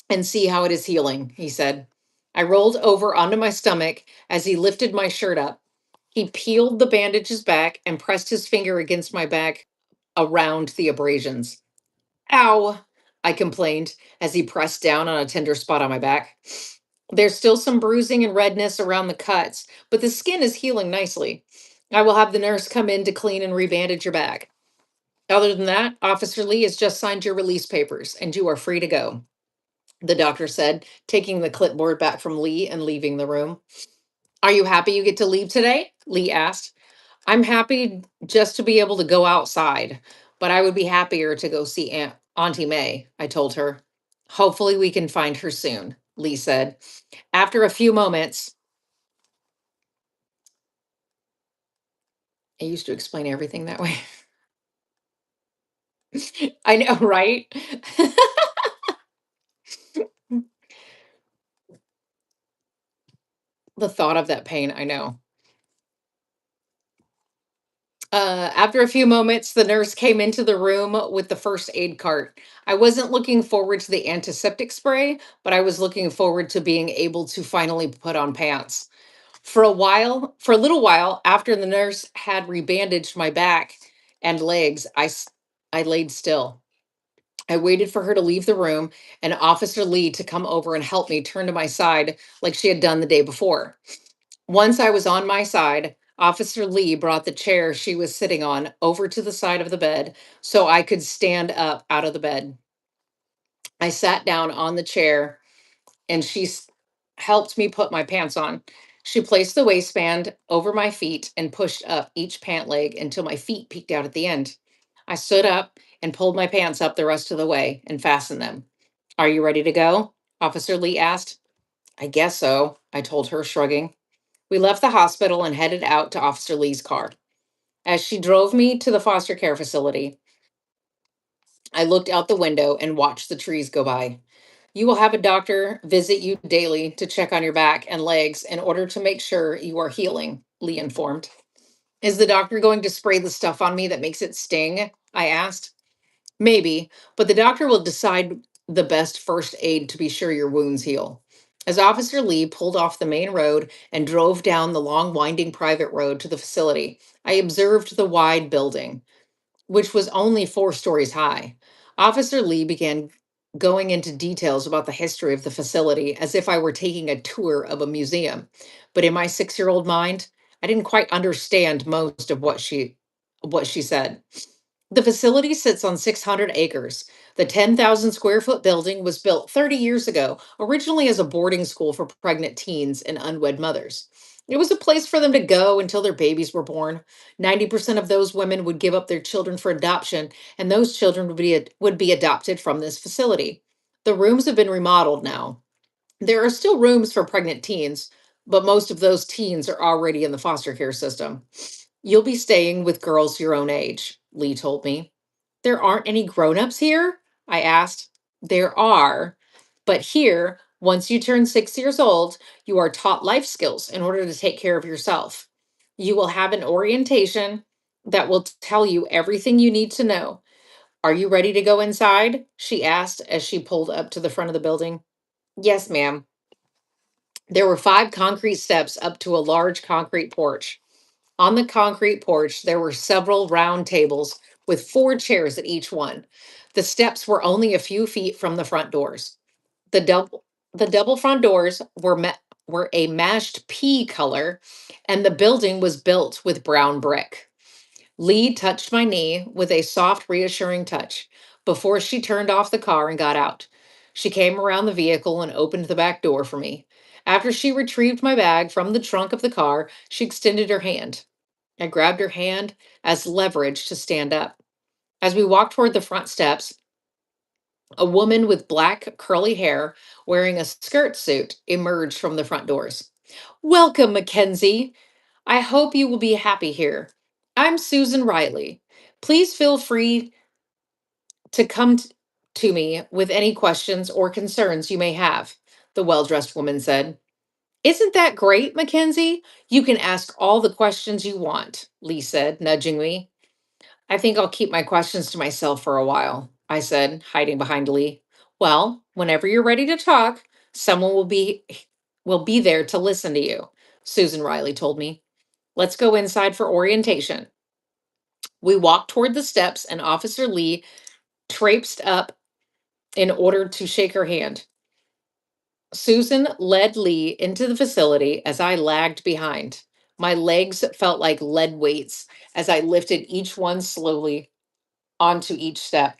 Speaker 1: and see how it is healing, he said. I rolled over onto my stomach as he lifted my shirt up. He peeled the bandages back and pressed his finger against my back around the abrasions. Ow, I complained as he pressed down on a tender spot on my back. There's still some bruising and redness around the cuts, but the skin is healing nicely. I will have the nurse come in to clean and rebandage your back. Other than that, Officer Lee has just signed your release papers and you are free to go, the doctor said, taking the clipboard back from Lee and leaving the room. Are you happy you get to leave today? Lee asked. I'm happy just to be able to go outside, but I would be happier to go see Auntie May, I told her. Hopefully, we can find her soon, Lee said. After a few moments, I used to explain everything that way. I know, right? The thought of that pain, I know. After a few moments, the nurse came into the room with the first aid cart. I wasn't looking forward to the antiseptic spray, but I was looking forward to being able to finally put on pants. For a little while, after the nurse had rebandaged my back and legs, I laid still. I waited for her to leave the room and Officer Lee to come over and help me turn to my side like she had done the day before. Once I was on my side, Officer Lee brought the chair she was sitting on over to the side of the bed so I could stand up out of the bed. I sat down on the chair and helped me put my pants on. She placed the waistband over my feet and pushed up each pant leg until my feet peeked out at the end. I stood up and pulled my pants up the rest of the way and fastened them. Are you ready to go? Officer Lee asked. I guess so, I told her, shrugging. We left the hospital and headed out to Officer Lee's car. As she drove me to the foster care facility, I looked out the window and watched the trees go by. You will have a doctor visit you daily to check on your back and legs in order to make sure you are healing, Lee informed. Is the doctor going to spray the stuff on me that makes it sting? I asked. Maybe, but the doctor will decide the best first aid to be sure your wounds heal. As Officer Lee pulled off the main road and drove down the long, winding private road to the facility, I observed the wide building, which was only 4 stories high. Officer Lee began going into details about the history of the facility as if I were taking a tour of a museum. But in my 6-year-old mind, I didn't quite understand most of what she said. The facility sits on 600 acres. The 10,000 square foot building was built 30 years ago, originally as a boarding school for pregnant teens and unwed mothers. It was a place for them to go until their babies were born. 90% of those women would give up their children for adoption, and those children would be adopted from this facility. The rooms have been remodeled now. There are still rooms for pregnant teens, but most of those teens are already in the foster care system. You'll be staying with girls your own age, Lee told me. There aren't any grown-ups here? I asked. There are, but here, once you turn 6 years old, you are taught life skills in order to take care of yourself. You will have an orientation that will tell you everything you need to know. Are you ready to go inside? She asked as she pulled up to the front of the building. Yes, ma'am. There were 5 concrete steps up to a large concrete porch. On the concrete porch, there were several round tables with 4 chairs at each one. The steps were only a few feet from the front doors. The double front doors were a mashed pea color, and the building was built with brown brick. Lee touched my knee with a soft, reassuring touch before she turned off the car and got out. She came around the vehicle and opened the back door for me. After she retrieved my bag from the trunk of the car, she extended her hand. I grabbed her hand as leverage to stand up. As we walked toward the front steps, a woman with black curly hair wearing a skirt suit emerged from the front doors. Welcome, Mackenzie. I hope you will be happy here. I'm Susan Riley. Please feel free to to me with any questions or concerns you may have, the well dressed woman said. Isn't that great, Mackenzie? You can ask all the questions you want, Lee said, nudging me. I think I'll keep my questions to myself for a while, I said, hiding behind Lee. Well, whenever you're ready to talk, someone will be there to listen to you, Susan Riley told me. Let's go inside for orientation. We walked toward the steps and Officer Lee traipsed up in order to shake her hand. Susan led Lee into the facility as I lagged behind. My legs felt like lead weights as I lifted each one slowly onto each step.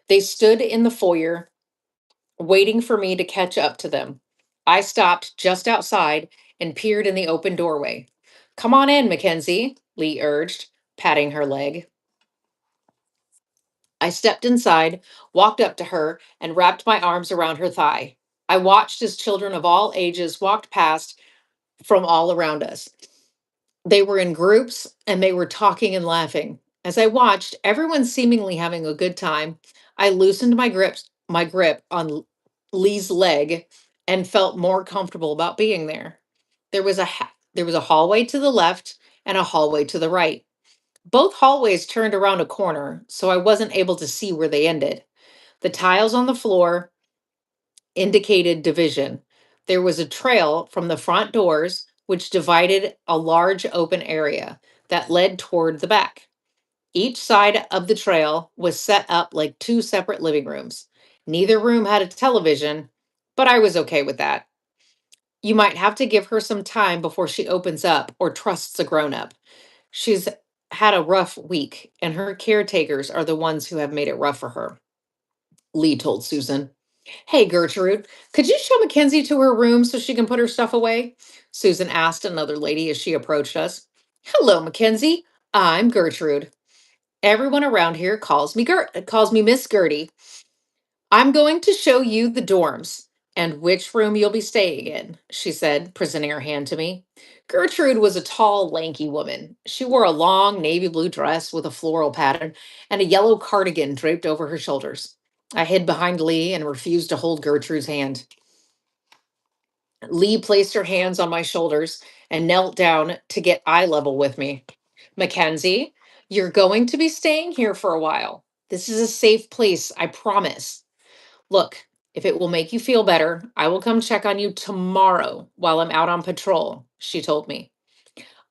Speaker 1: They stood in the foyer, waiting for me to catch up to them. I stopped just outside and peered in the open doorway. Come on in, Mackenzie, Lee urged, patting her leg. I stepped inside, walked up to her, and wrapped my arms around her thigh. I watched as children of all ages walked past from all around us. They were in groups and they were talking and laughing. As I watched, everyone seemingly having a good time, I loosened my grip on Lee's leg and felt more comfortable about being there. There was a hallway to the left and a hallway to the right. Both hallways turned around a corner, so I wasn't able to see where they ended. The tiles on the floor indicated division. There was a trail from the front doors, which divided a large open area that led toward the back. Each side of the trail was set up like 2 separate living rooms. Neither room had a television, but I was okay with that. You might have to give her some time before she opens up or trusts a grown up. She's had a rough week, and her caretakers are the ones who have made it rough for her, Lee told Susan. Hey, Gertrude, could you show Mackenzie to her room so she can put her stuff away? Susan asked another lady as she approached us. Hello, Mackenzie. I'm Gertrude. Everyone around here calls me Miss Gertie. I'm going to show you the dorms and which room you'll be staying in, she said, presenting her hand to me. Gertrude was a tall, lanky woman. She wore a long navy blue dress with a floral pattern and a yellow cardigan draped over her shoulders. I hid behind Lee and refused to hold Gertrude's hand. Lee placed her hands on my shoulders and knelt down to get eye level with me. Mackenzie, you're going to be staying here for a while. This is a safe place, I promise. Look, if it will make you feel better, I will come check on you tomorrow while I'm out on patrol, she told me.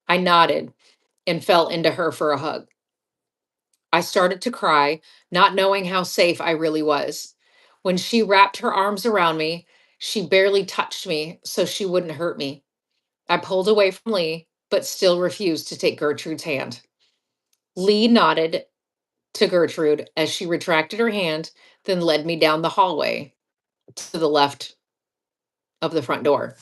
Speaker 1: I nodded and fell into her for a hug. I started to cry, not knowing how safe I really was. When she wrapped her arms around me, she barely touched me so she wouldn't hurt me. I pulled away from Lee, but still refused to take Gertrude's hand. Lee nodded to Gertrude as she retracted her hand, then led me down the hallway to the left of the front door.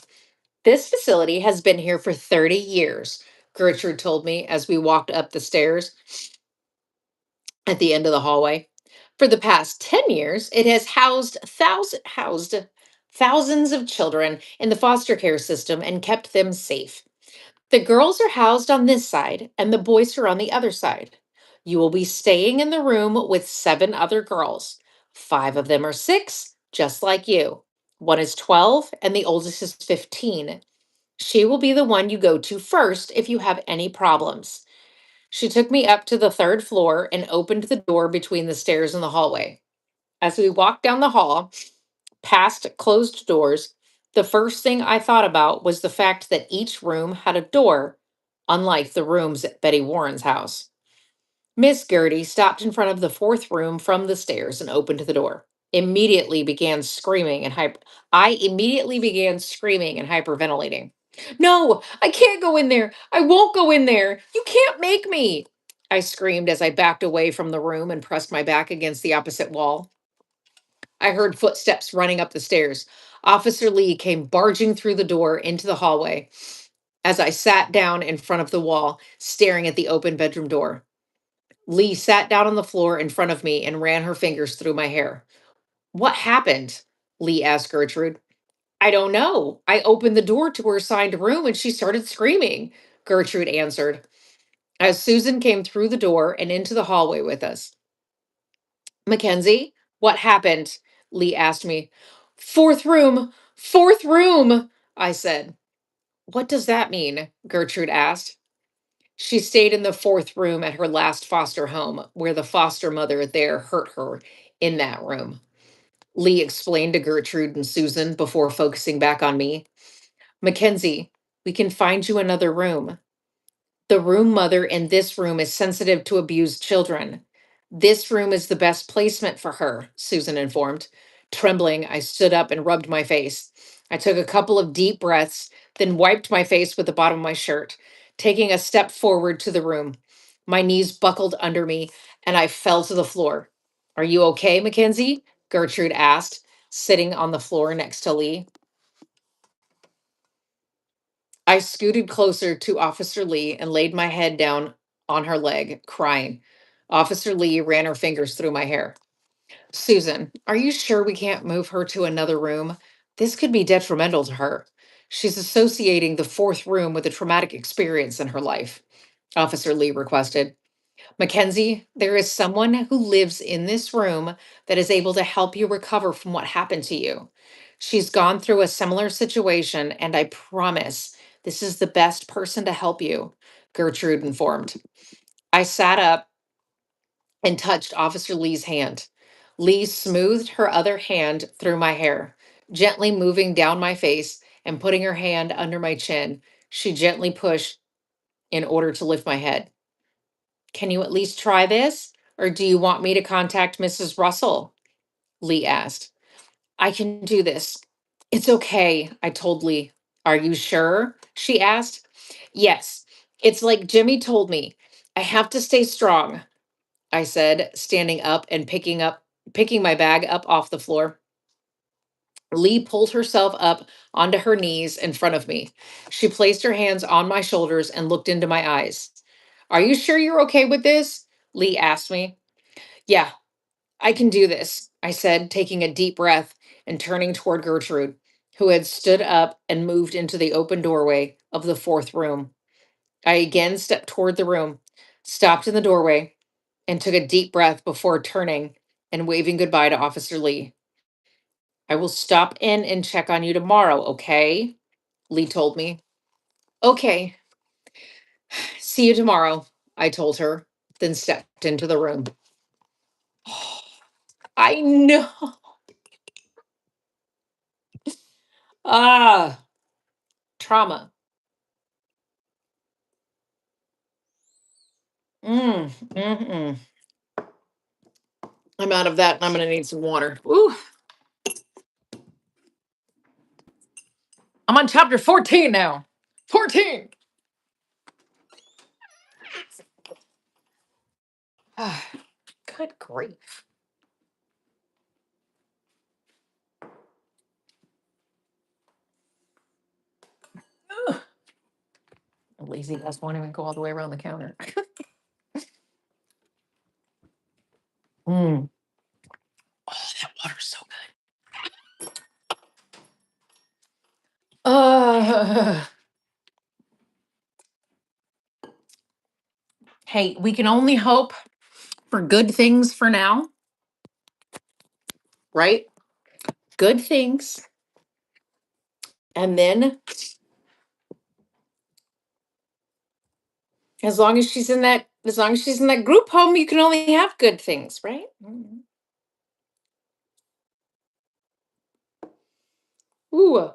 Speaker 1: This facility has been here for 30 years, Gertrude told me as we walked up the stairs at the end of the hallway. For the past 10 years, it has housed thousands of children in the foster care system and kept them safe. The girls are housed on this side and the boys are on the other side. You will be staying in the room with 7 other girls. 5 of them are 6, just like you. One is 12 and the oldest is 15. She will be the one you go to first if you have any problems. She took me up to the 3rd floor and opened the door between the stairs and the hallway. As we walked down the hall, past closed doors, the first thing I thought about was the fact that each room had a door, unlike the rooms at Betty Warren's house. Miss Gertie stopped in front of the 4th room from the stairs and opened the door. Immediately began screaming and hyper. I immediately began screaming and hyperventilating. No, I can't go in there. I won't go in there. You can't make me. I screamed as I backed away from the room and pressed my back against the opposite wall. I heard footsteps running up the stairs. Officer Lee came barging through the door into the hallway as I sat down in front of the wall, staring at the open bedroom door. Lee sat down on the floor in front of me and ran her fingers through my hair. What happened? Lee asked Gertrude. I don't know. I opened the door to her assigned room and she started screaming, Gertrude answered. As Susan came through the door and into the hallway with us. Mackenzie, what happened? Lee asked me. 4th room, I said. What does that mean? Gertrude asked. She stayed in the 4th room at her last foster home, where the foster mother there hurt her in that room. Lee explained to Gertrude and Susan before focusing back on me. Mackenzie, we can find you another room. The room mother in this room is sensitive to abused children. This room is the best placement for her, Susan informed. Trembling, I stood up and rubbed my face. I took a couple of deep breaths, then wiped my face with the bottom of my shirt, taking a step forward to the room. My knees buckled under me and I fell to the floor. Are you okay, Mackenzie? Gertrude asked, sitting on the floor next to Lee. I scooted closer to Officer Lee and laid my head down on her leg, crying. Officer Lee ran her fingers through my hair. Susan, are you sure we can't move her to another room? This could be detrimental to her. She's associating the 4th room with a traumatic experience in her life, Officer Lee requested. Mackenzie, there is someone who lives in this room that is able to help you recover from what happened to you. She's gone through a similar situation, and I promise this is the best person to help you, Gertrude informed. I sat up and touched Officer Lee's hand. Lee smoothed her other hand through my hair, gently moving down my face and putting her hand under my chin. She gently pushed in order to lift my head. Can you at least try this? Or do you want me to contact Mrs. Russell? Lee asked. I can do this. It's okay, I told Lee. Are you sure? She asked. Yes, it's like Jimmy told me. I have to stay strong, I said, standing up and picking my bag up off the floor. Lee pulled herself up onto her knees in front of me. She placed her hands on my shoulders and looked into my eyes. Are you sure you're okay with this? Lee asked me. Yeah, I can do this, I said, taking a deep breath and turning toward Gertrude, who had stood up and moved into the open doorway of the 4th room. I again stepped toward the room, stopped in the doorway, and took a deep breath before turning and waving goodbye to Officer Lee. I will stop in and check on you tomorrow, okay? Lee told me. Okay, see you tomorrow, I told her, then stepped into the room. I know. Ah, trauma. Mm. I'm out of that and I'm going to need some water. Ooh, I'm on chapter 14 now. 14. Good grief. Ugh. A lazy ass won't even go all the way around the counter. Mm. Oh, that water's so good. Hey, we can only hope for good things for now, right? Good things. And then as long as she's in that group home, you can only have good things, right? Ooh,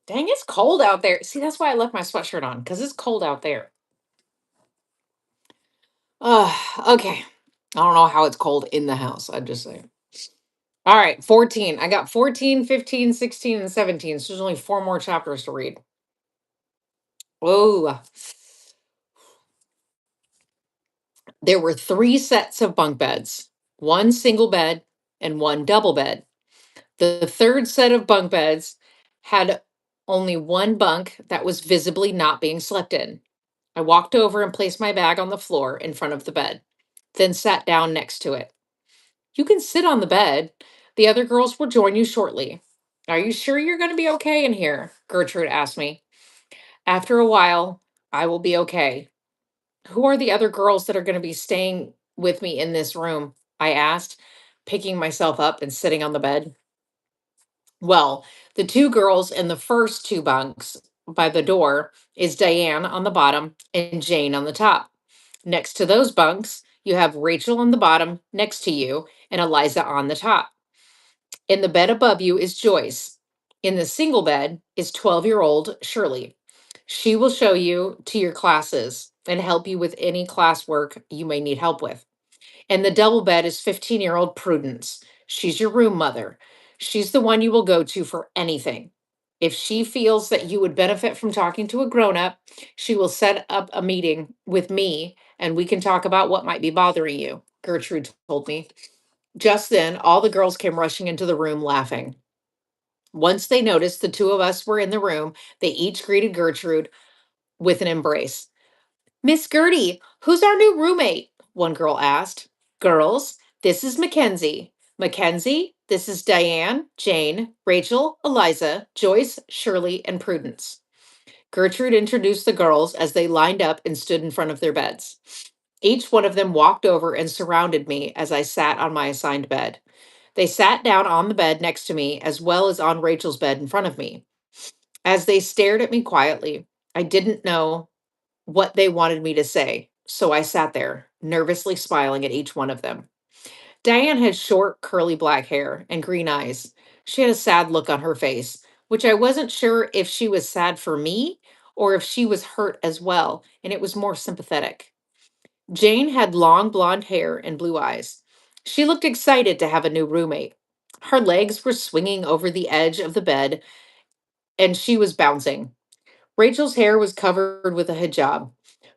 Speaker 1: dang, it's cold out there. See, that's why I left my sweatshirt on, because it's cold out there. Okay. I don't know how it's cold in the house. I'm just saying. All right, 14. I got 14, 15, 16, and 17. So there's only four more chapters to read. Oh, there were three sets of bunk beds, one single bed and one double bed. The third set of bunk beds had only one bunk that was visibly not being slept in. I walked over and placed my bag on the floor in front of the bed, then sat down next to it. You can sit on the bed. The other girls will join you shortly. Are you sure you're going to be okay in here? Gertrude asked me. After a while, I will be okay. Who are the other girls that are going to be staying with me in this room? I asked, picking myself up and sitting on the bed. Well, the two girls in the first two bunks by the door is Diane on the bottom and Jane on the top. Next to those bunks, you have Rachel on the bottom next to you and Eliza on the top. In the bed above you is Joyce. In the single bed is 12-year-old Shirley. She will show you to your classes and help you with any classwork you may need help with. And the double bed is 15-year-old Prudence. She's your room mother. She's the one you will go to for anything. If she feels that you would benefit from talking to a grown up, she will set up a meeting with me and we can talk about what might be bothering you, Gertrude told me. Just then, all the girls came rushing into the room laughing. Once they noticed the two of us were in the room, they each greeted Gertrude with an embrace. Miss Gertie, who's our new roommate? One girl asked. Girls, this is Mackenzie. Mackenzie, this is Diane, Jane, Rachel, Eliza, Joyce, Shirley, and Prudence. Gertrude introduced the girls as they lined up and stood in front of their beds. Each one of them walked over and surrounded me as I sat on my assigned bed. They sat down on the bed next to me as well as on Rachel's bed in front of me. As they stared at me quietly, I didn't know what they wanted me to say, so I sat there, nervously smiling at each one of them. Diane had short, curly black hair and green eyes. She had a sad look on her face, which I wasn't sure if she was sad for me or if she was hurt as well, and it was more sympathetic. Jane had long blonde hair and blue eyes. She looked excited to have a new roommate. Her legs were swinging over the edge of the bed and she was bouncing. Rachel's hair was covered with a hijab,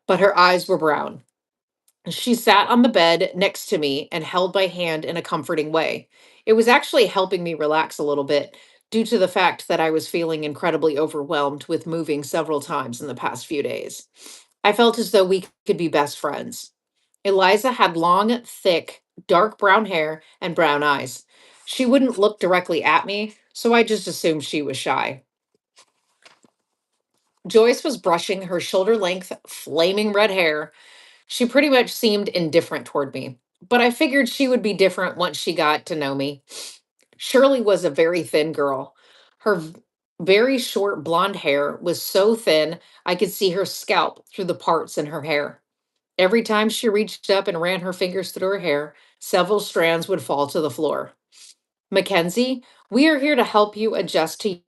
Speaker 1: but her eyes were brown. She sat on the bed next to me and held my hand in a comforting way. It was actually helping me relax a little bit due to the fact that I was feeling incredibly overwhelmed with moving several times in the past few days. I felt as though we could be best friends. Eliza had long, thick, dark brown hair and brown eyes. She wouldn't look directly at me, so I just assumed she was shy. Joyce was brushing her shoulder length, flaming red hair. She pretty much seemed indifferent toward me, but I figured she would be different once she got to know me. Shirley was a very thin girl. Her very short blonde hair was so thin I could see her scalp through the parts in her hair. Every time she reached up and ran her fingers through her hair, several strands would fall to the floor. Mackenzie, we are here to help you adjust to